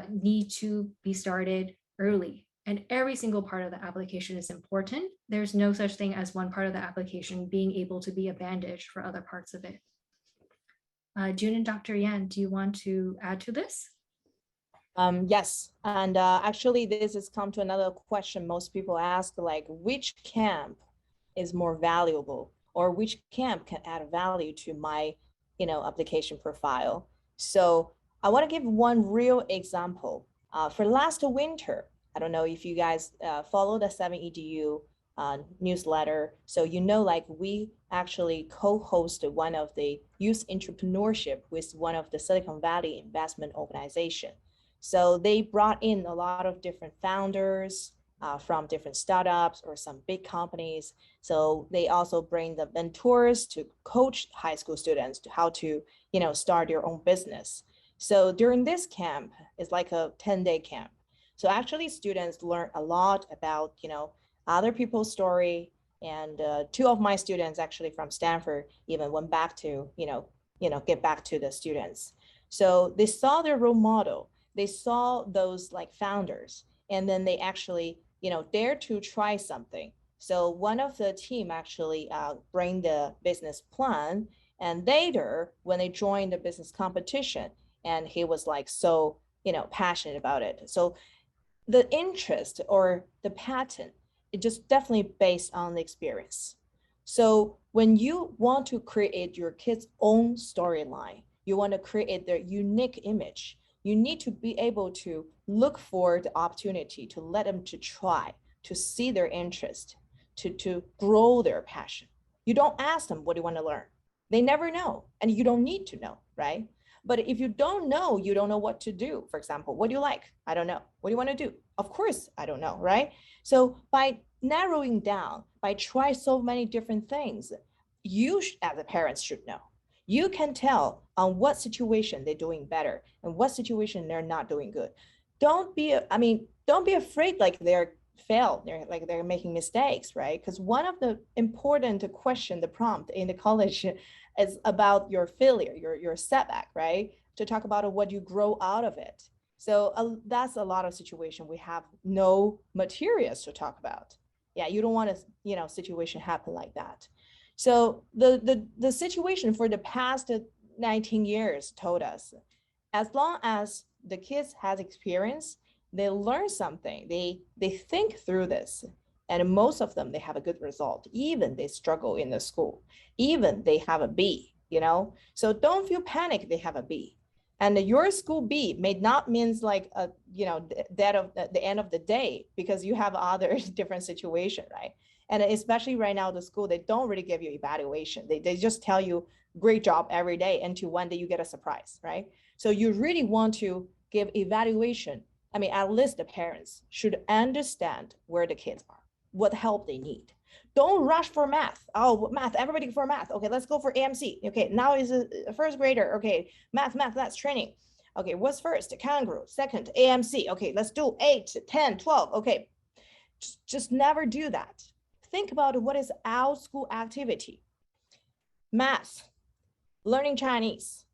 need to be started early. and every single part of the application is important. There's no such thing as one part of the application being able to be a bandage for other parts of it. June and Dr. Yan, do you want to add to this? Yes, and actually this has come to another question most people ask, like which camp is more valuable, or which camp can add value to my, application profile. So I want to give one real example. For last winter, I don't know if you guys follow the 7EDU newsletter. So like we actually co-hosted one of the youth entrepreneurship with one of the Silicon Valley investment organization. So they brought in a lot of different founders from different startups or some big companies. So they also bring the mentors to coach high school students to how to, start your own business. So during this camp, it's like a 10-day camp. So actually students learn a lot about, other people's story. And two of my students actually from Stanford even went back to, get back to the students. So they saw their role model. They saw those like founders, and then they actually, dare to try something. So one of the team actually bring the business plan, and later when they joined the business competition, and he was like so, passionate about it. So the interest or the pattern, it just definitely based on the experience. So when you want to create your kids' own storyline, you want to create their unique image, you need to be able to look for the opportunity to let them to try, to see their interest, to grow their passion. You don't ask them, what do you want to learn? They never know, and you don't need to know, right? But if you don't know, you don't know what to do. For example, what do you like? I don't know. What do you want to do? Of course, I don't know, right? So by narrowing down, by trying so many different things, you as a parent should know. You can tell on what situation they're doing better and what situation they're not doing good. Don't be afraid like they're they're making mistakes, right? Because one of the important question, the prompt in the college is about your failure, your setback, right? To talk about what you grow out of it. So that's a lot of situation we have no materials to talk about. Yeah, you don't want a situation happen like that. So the situation for the past 19 years told us, as long as the kids has experience, they learn something, they think through this, and most of them, they have a good result, even they struggle in the school, even they have a B, so don't feel panic they have a B. And your school B may not means like that of the end of the day, because you have other different situation, right? And especially right now, the school, they don't really give you evaluation. They just tell you great job every day until one day you get a surprise, right? So you really want to give evaluation. I mean, at least the parents should understand where the kids are, what help they need. Don't rush for math. Oh, math, everybody for math. Okay, let's go for AMC. Okay, now is a first grader. Okay, math, that's training. Okay, what's first? Kangaroo. Second, AMC. Okay, let's do 8, 10, 12. Okay, just never do that. Think about what is our school activity. Math, learning Chinese,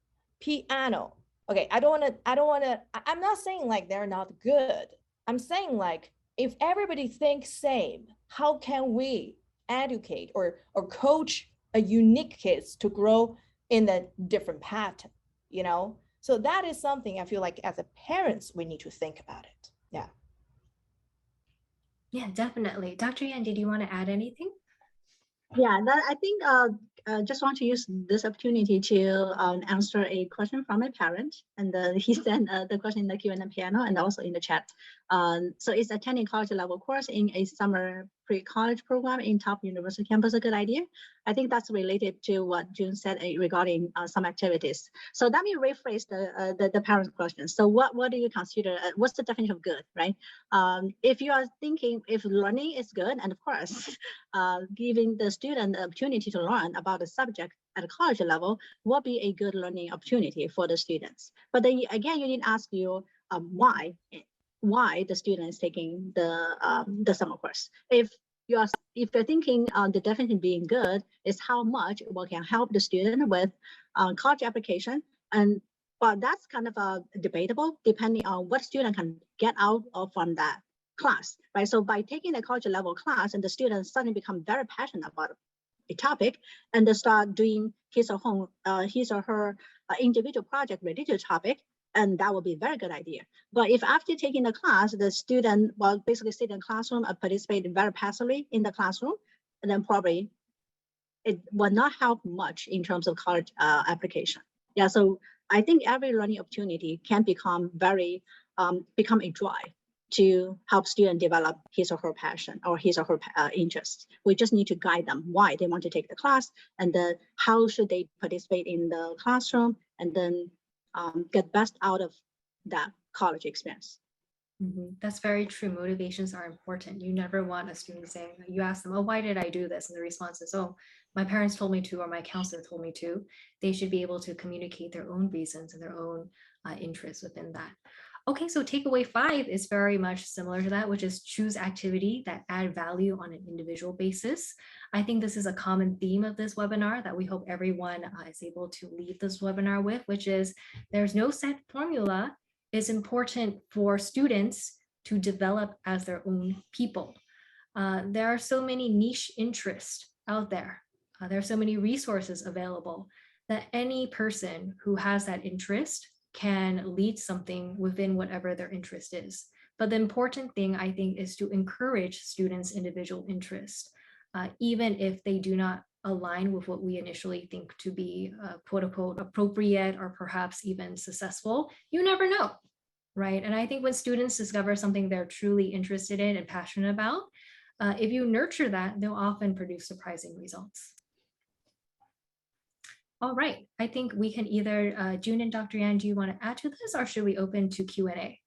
piano. Okay, I'm not saying like they're not good. I'm saying like, if everybody thinks same, how can we educate or coach a unique kids to grow in a different pattern, So that is something I feel like as a parents, we need to think about it. Yeah. Yeah, definitely. Dr. Yan, did you want to add anything? Yeah, I think just want to use this opportunity to answer a question from a parent, and he sent the question in the Q&A panel and also in the chat. So is attending college level course in a summer pre-college program in top university campus a good idea? I think that's related to what June said regarding some activities. So let me rephrase the parent question. So what do you consider, what's the definition of good, right? If you are thinking if learning is good, and of course, giving the student the opportunity to learn about the subject at a college level will be a good learning opportunity for the students. But then again, you need to ask you why the student is taking the summer course. If you're thinking the definition being good is how much it can help the student with college application, but that's kind of debatable depending on what student can get out of from that. class, right? So by taking the college level class and the students suddenly become very passionate about a topic and they start doing his or her individual project related to topic, and that would be a very good idea. But if after taking the class, the student will basically sit in the classroom and participate very passively in the classroom, and then probably it will not help much in terms of college application. Yeah, so I think every learning opportunity can become become a drive to help student develop his or her passion or his or her interest. We just need to guide them why they want to take the class, and then how should they participate in the classroom, and then get best out of that college experience. That's very true. Motivations are important. You never want a student saying, you ask them, oh, why did I do this? And the response is, oh, my parents told me to, or my counselor told me to. They should be able to communicate their own reasons and their own interests within that. Okay, so takeaway 5 is very much similar to that, which is choose activity that add value on an individual basis. I think this is a common theme of this webinar that we hope everyone is able to leave this webinar with, which is there's no set formula. It's important for students to develop as their own people. There are so many niche interests out there. There are so many resources available that any person who has that interest can lead something within whatever their interest is. But the important thing, I think, is to encourage students' individual interest, even if they do not align with what we initially think to be quote unquote appropriate or perhaps even successful. You never know, right? And I think when students discover something they're truly interested in and passionate about, if you nurture that, they'll often produce surprising results. All right, I think we can either, June and Dr. Yan, do you want to add to this, or should we open to Q&A?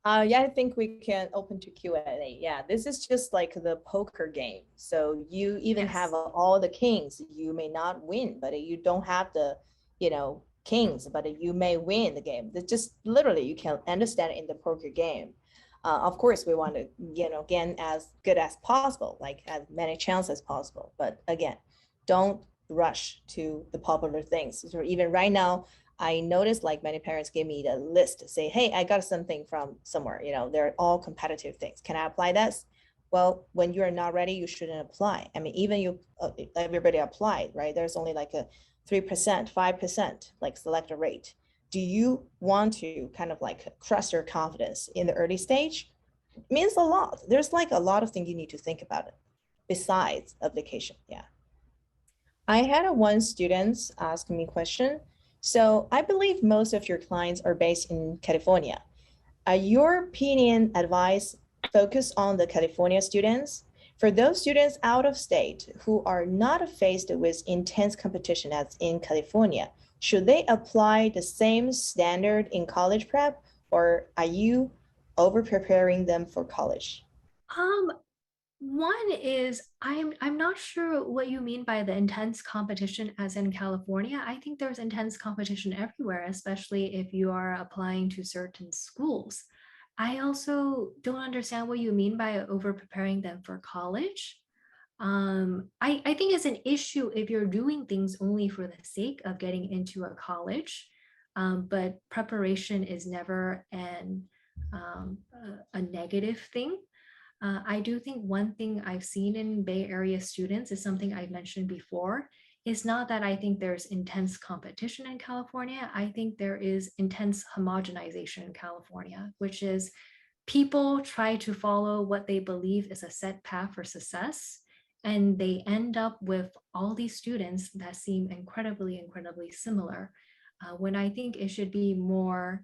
Yeah, I think we can open to Q&A. Yeah, this is just like the poker game. So you even have all the kings. You may not win, but you don't have the, kings, but you may win the game. It's just literally you can understand it in the poker game. Of course, we want to, gain as good as possible, like as many chances as possible. But again, don't rush to the popular things. So even right now, I noticed like many parents give me the list to say, hey, I got something from somewhere, they're all competitive things. Can I apply this? Well, when you're not ready, you shouldn't apply. I mean, even everybody applied, right? There's only like a 3%, 5%, like select a rate. Do you want to kind of like crush your confidence in the early stage? It means a lot. There's like a lot of things you need to think about it besides application. Yeah. I had one student ask me a question. So I believe most of your clients are based in California. Your opinion, advice, focus on the California students? For those students out of state who are not faced with intense competition as in California, should they apply the same standard in college prep, or are you over preparing them for college? One is I'm not sure what you mean by the intense competition as in California. I think there's intense competition everywhere, especially if you are applying to certain schools. I also don't understand what you mean by over preparing them for college. I think it's an issue if you're doing things only for the sake of getting into a college, but preparation is never a negative thing. I do think one thing I've seen in Bay Area students is something I've mentioned before. It's not that I think there's intense competition in California. I think there is intense homogenization in California, which is people try to follow what they believe is a set path for success. And they end up with all these students that seem incredibly, incredibly similar. When I think it should be more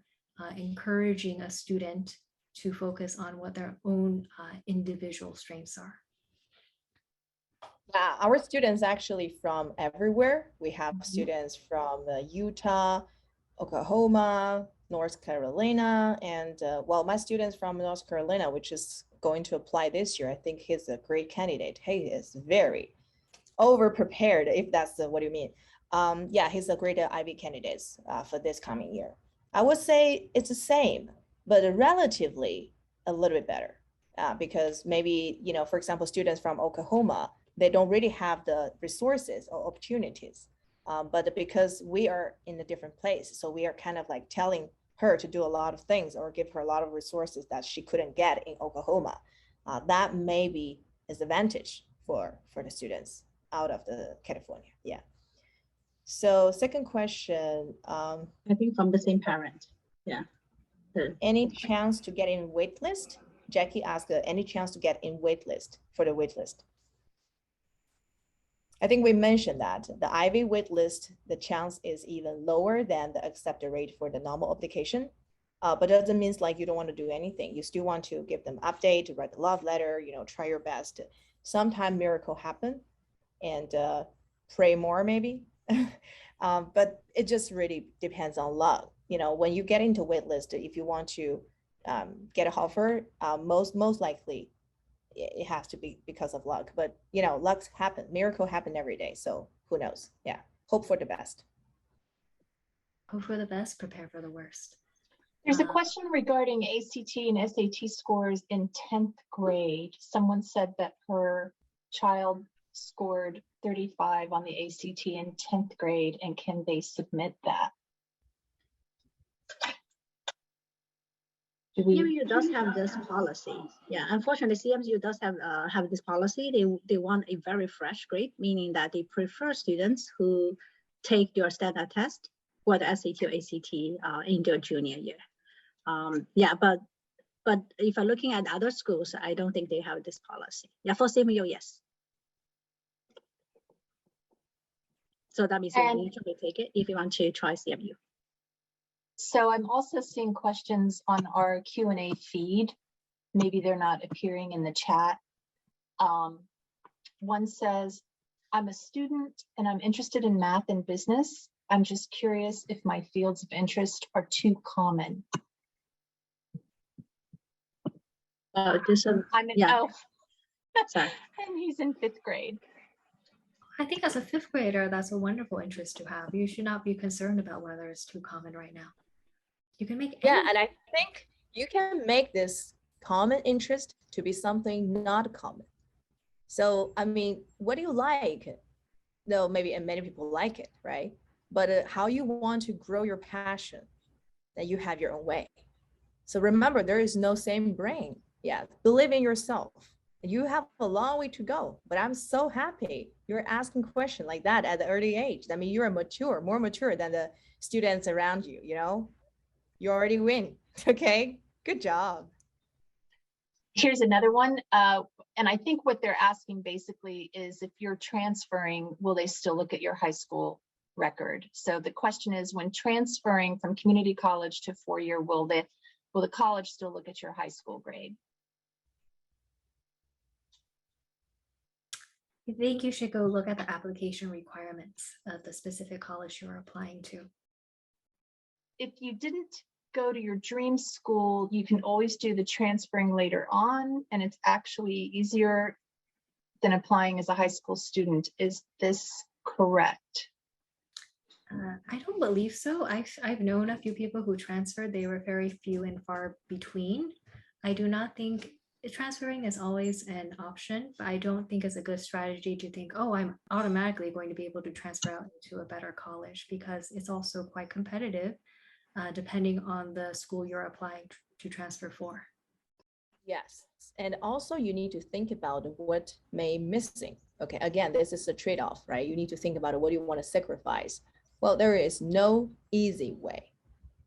encouraging a student to focus on what their own individual strengths are. Our students actually from everywhere. We have students from Utah, Oklahoma, North Carolina, and my students from North Carolina, which is going to apply this year, I think he's a great candidate. He is very over prepared, if that's what you mean. Yeah, he's a great IB candidate for this coming year. I would say it's the same, but relatively a little bit better because maybe, for example, students from Oklahoma, they don't really have the resources or opportunities, but because we are in a different place, so we are kind of like telling her to do a lot of things or give her a lot of resources that she couldn't get in Oklahoma. That maybe is advantage for the students out of the California. Yeah. So second question, I think from the same parent. Yeah. any chance to get in waitlist? Jackie asked, any chance to get in waitlist for the waitlist? I think we mentioned that the Ivy waitlist, the chance is even lower than the accepted rate for the normal application. But it doesn't mean like you don't want to do anything. You still want to give them update, write the love letter, try your best. Sometimes miracle happen and pray more maybe. But it just really depends on luck. When you get into waitlist, if you want to get an offer, most likely it has to be because of luck. But luck happen, miracle happen every day. So who knows? Yeah, hope for the best. Hope for the best, prepare for the worst. There's a question regarding ACT and SAT scores in 10th grade. Someone said that her child scored 35 on the ACT in 10th grade, and can they submit that? CMU does have this policy. Yeah, unfortunately, CMU does have this policy. They want a very fresh grade, meaning that they prefer students who take their standard test, whether SAT or ACT, in their junior year. Yeah, but if you're looking at other schools, I don't think they have this policy. Yeah, for CMU, yes. So that means you usually take it if you want to try CMU. So I'm also seeing questions on our Q&A feed. Maybe they're not appearing in the chat. One says, I'm a student and I'm interested in math and business. I'm just curious if my fields of interest are too common. I'm in, yeah. Oh, sorry. And he's in 5th grade. I think as a 5th grader, that's a wonderful interest to have. You should not be concerned about whether it's too common right now. You can make and I think you can make this common interest to be something not common. So I mean, what do you like? No, maybe, and many people like it, right? But how you want to grow your passion, that you have your own way. So remember, there is no same brain. Yeah, believe in yourself. You have a long way to go, but I'm so happy you're asking questions like that at the early age. I mean, you're more mature than the students around you, You already win. Okay, good job. Here's another one. And I think what they're asking basically is if you're transferring, will they still look at your high school record? So the question is, when transferring from community college to 4-year, will the college still look at your high school grade? I think you should go look at the application requirements of the specific college you're applying to. If you didn't go to your dream school, you can always do the transferring later on, and it's actually easier than applying as a high school student. Is this correct? I don't believe so. I've known a few people who transferred. They were very few and far between. I do not think transferring is always an option, but I don't think it's a good strategy to think, oh, I'm automatically going to be able to transfer out into a better college, because it's also quite competitive depending on the school you're applying to transfer for. Yes, and also you need to think about what may missing. Okay, again, this is a trade-off, right? You need to think about what you want to sacrifice. Well, there is no easy way.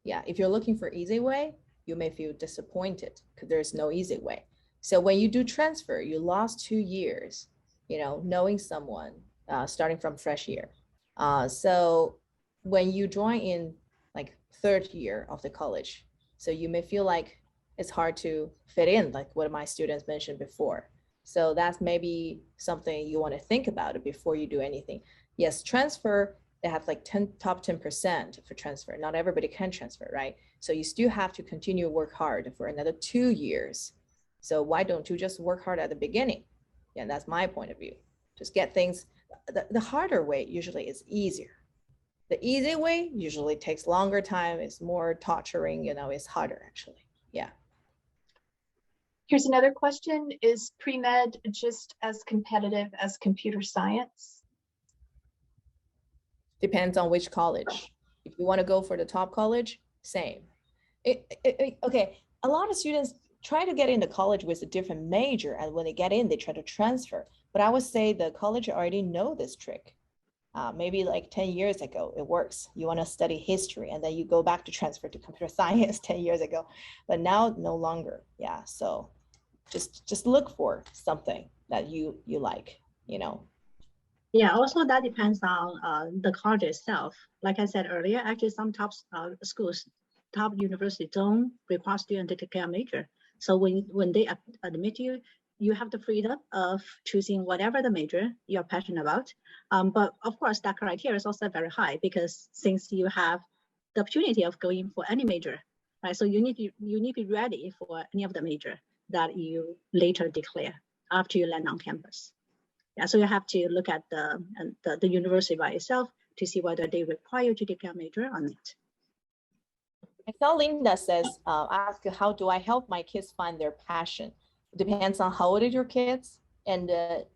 Yeah, if you're looking for easy way, you may feel disappointed because there's no easy way. So when you do transfer, you lost 2 years, knowing someone starting from fresh year. So when you join in like 3rd year of the college, so you may feel like it's hard to fit in, like what my students mentioned before. So that's maybe something you want to think about before you do anything. Yes, transfer, they have like top 10% for transfer. Not everybody can transfer, right? So you still have to continue work hard for another 2 years. So why don't you just work hard at the beginning? Yeah, that's my point of view. Just get things, the harder way usually is easier. The easy way usually takes longer time, it's more torturing, it's harder actually. Yeah. Here's another question. Is pre-med just as competitive as computer science? Depends on which college. If you want to go for the top college, same. Okay, a lot of students try to get into college with a different major, and when they get in, they try to transfer. But I would say the college already know this trick. Maybe like 10 years ago, it works. You want to study history, and then you go back to transfer to computer science 10 years ago, but now no longer. Yeah, so just look for something that you like, you know. Yeah, also that depends on the college itself. Like I said earlier, actually some top schools, top universities don't require students to take a major. So when they admit you, you have the freedom of choosing whatever the major you're passionate about. But of course, that criteria is also very high because since you have the opportunity of going for any major, right? So you need to be ready for any of the major that you later declare after you land on campus. Yeah, so you have to look at the university by itself to see whether they require you to declare major or not. I saw Linda says, ask how do I help my kids find their passion? It depends on how old are your kids and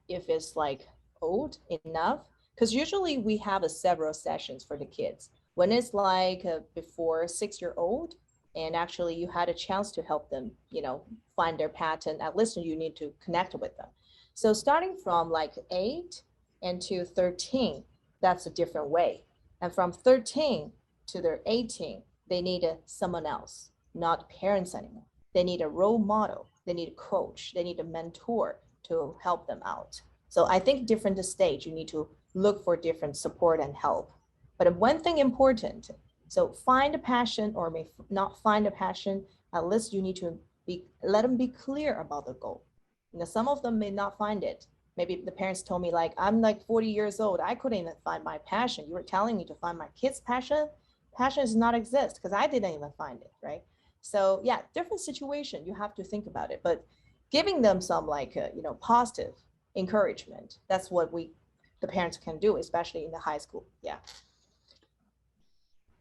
if it's like old enough. Because usually we have several sessions for the kids. When it's like before 6-year-old, and actually you had a chance to help them, you know, find their pattern, at least you need to connect with them. So starting from like 8 and to 13, that's a different way. And from 13 to their 18, they need someone else, not parents anymore. They need a role model. They need a coach. They need a mentor to help them out. So I think different stage, you need to look for different support and help. But one thing important, so find a passion or may not find a passion, at least you need to let them be clear about the goal. You know, some of them may not find it. Maybe the parents told me like, I'm like 40 years old. I couldn't even find my passion. You were telling me to find my kid's passion. Passion does not exist because I didn't even find it, right? So yeah, different situation. You have to think about it, but giving them some like, you know, positive encouragement. That's what the parents can do, especially in the high school. Yeah.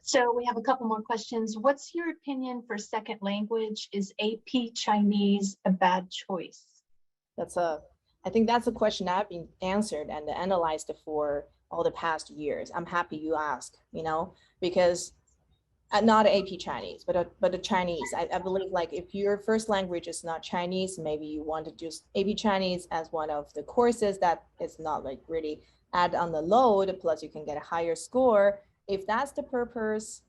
So we have a couple more questions. What's your opinion for second language? Is AP Chinese a bad choice? I think that's a question I've been answered and analyzed for all the past years. I'm happy you asked, you know, because not AP Chinese, but a Chinese. I believe like if your first language is not Chinese, maybe you want to do AP Chinese as one of the courses that is not like really add on the load, plus you can get a higher score. If that's the purpose,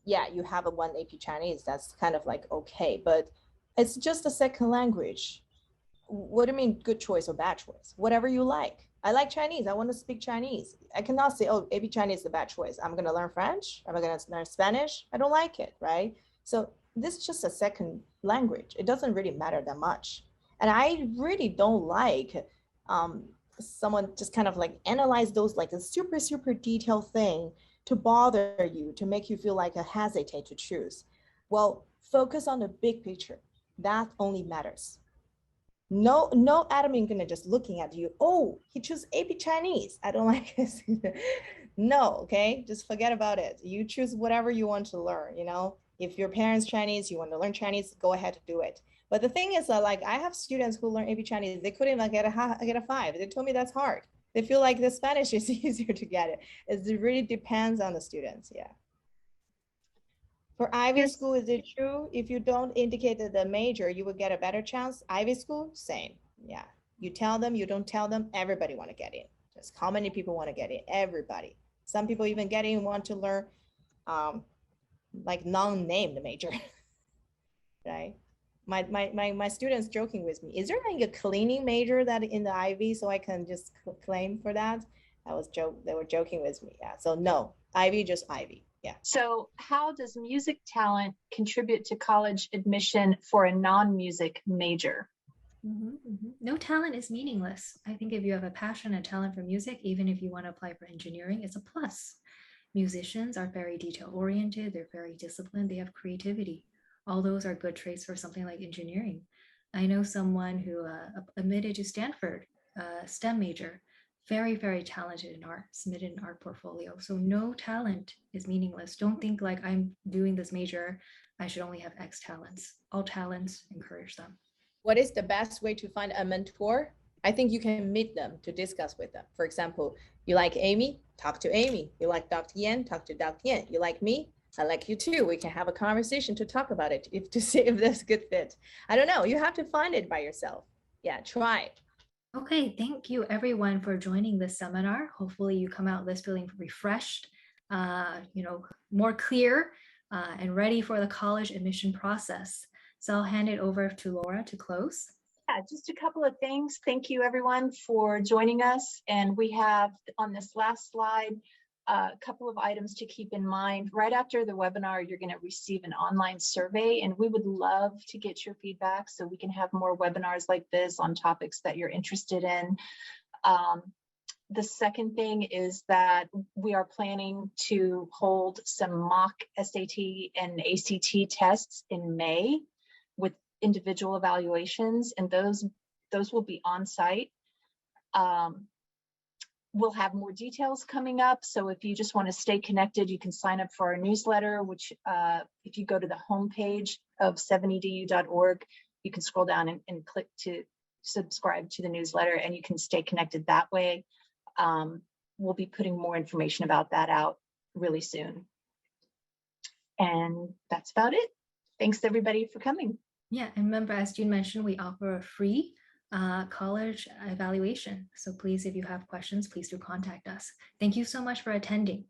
yeah, you have a one AP Chinese, that's kind of like okay, but it's just a second language. What do you mean good choice or bad choice? Whatever you like. I like Chinese. I want to speak Chinese. I cannot say, oh, AP Chinese is the bad choice. I'm going to learn French. I'm going to learn Spanish. I don't like it, right? So this is just a second language. It doesn't really matter that much. And I really don't like someone just kind of like analyze those like a super, super detailed thing to bother you, to make you feel like a hesitate to choose. Well, focus on the big picture. That only matters. No admin gonna just looking at you. Oh, he chose AP Chinese. I don't like this. No, okay, just forget about it. You choose whatever you want to learn. You know, if your parents Chinese, you want to learn Chinese, go ahead to do it. But the thing is, like I have students who learn AP Chinese. They couldn't like get a 5. They told me that's hard. They feel like the Spanish is easier to get it. It really depends on the students. Yeah. For Ivy school, is it true? If you don't indicate the major, you will get a better chance. Ivy school, same. Yeah. You tell them, you don't tell them, everybody want to get in. Just how many people want to get in? Everybody. Some people even get in, want to learn like non-named major. Right? My students joking with me, is there like a cleaning major that in the Ivy so I can just claim for that? They were joking with me. Yeah. So no, Ivy, just Ivy. Yeah. So how does music talent contribute to college admission for a non-music major? No talent is meaningless. I think if you have a passion and talent for music, even if you want to apply for engineering, it's a plus. Musicians are very detail oriented, they're very disciplined, they have creativity. All those are good traits for something like engineering. I know someone who admitted to Stanford, STEM major, very, very talented in art, submitted an art portfolio. So no talent is meaningless. Don't think like I'm doing this major, I should only have X talents. All talents, encourage them. What is the best way to find a mentor? I think you can meet them to discuss with them. For example, you like Amy, talk to Amy. You like Dr. Yan, talk to Dr. Yan. You like me, I like you too. We can have a conversation to talk about it to see if there's a good fit. I don't know. You have to find it by yourself. Yeah, try. Okay, thank you everyone for joining this seminar. Hopefully you come out of this feeling refreshed, more clear and ready for the college admission process. So I'll hand it over to Laura to close. Yeah, just a couple of things. Thank you everyone for joining us. And we have on this last slide, a couple of items to keep in mind. Right after the webinar, you're going to receive an online survey, and we would love to get your feedback so we can have more webinars like this on topics that you're interested in. The second thing is that we are planning to hold some mock SAT and ACT tests in May with individual evaluations, and those will be on site. We'll have more details coming up. So if you just want to stay connected, you can sign up for our newsletter, which if you go to the homepage of 7edu.org, you can scroll down and click to subscribe to the newsletter, and you can stay connected that way. We'll be putting more information about that out really soon. And that's about it. Thanks everybody for coming. Yeah, and remember, as June mentioned, we offer a free college evaluation. So please, if you have questions, please do contact us. Thank you so much for attending.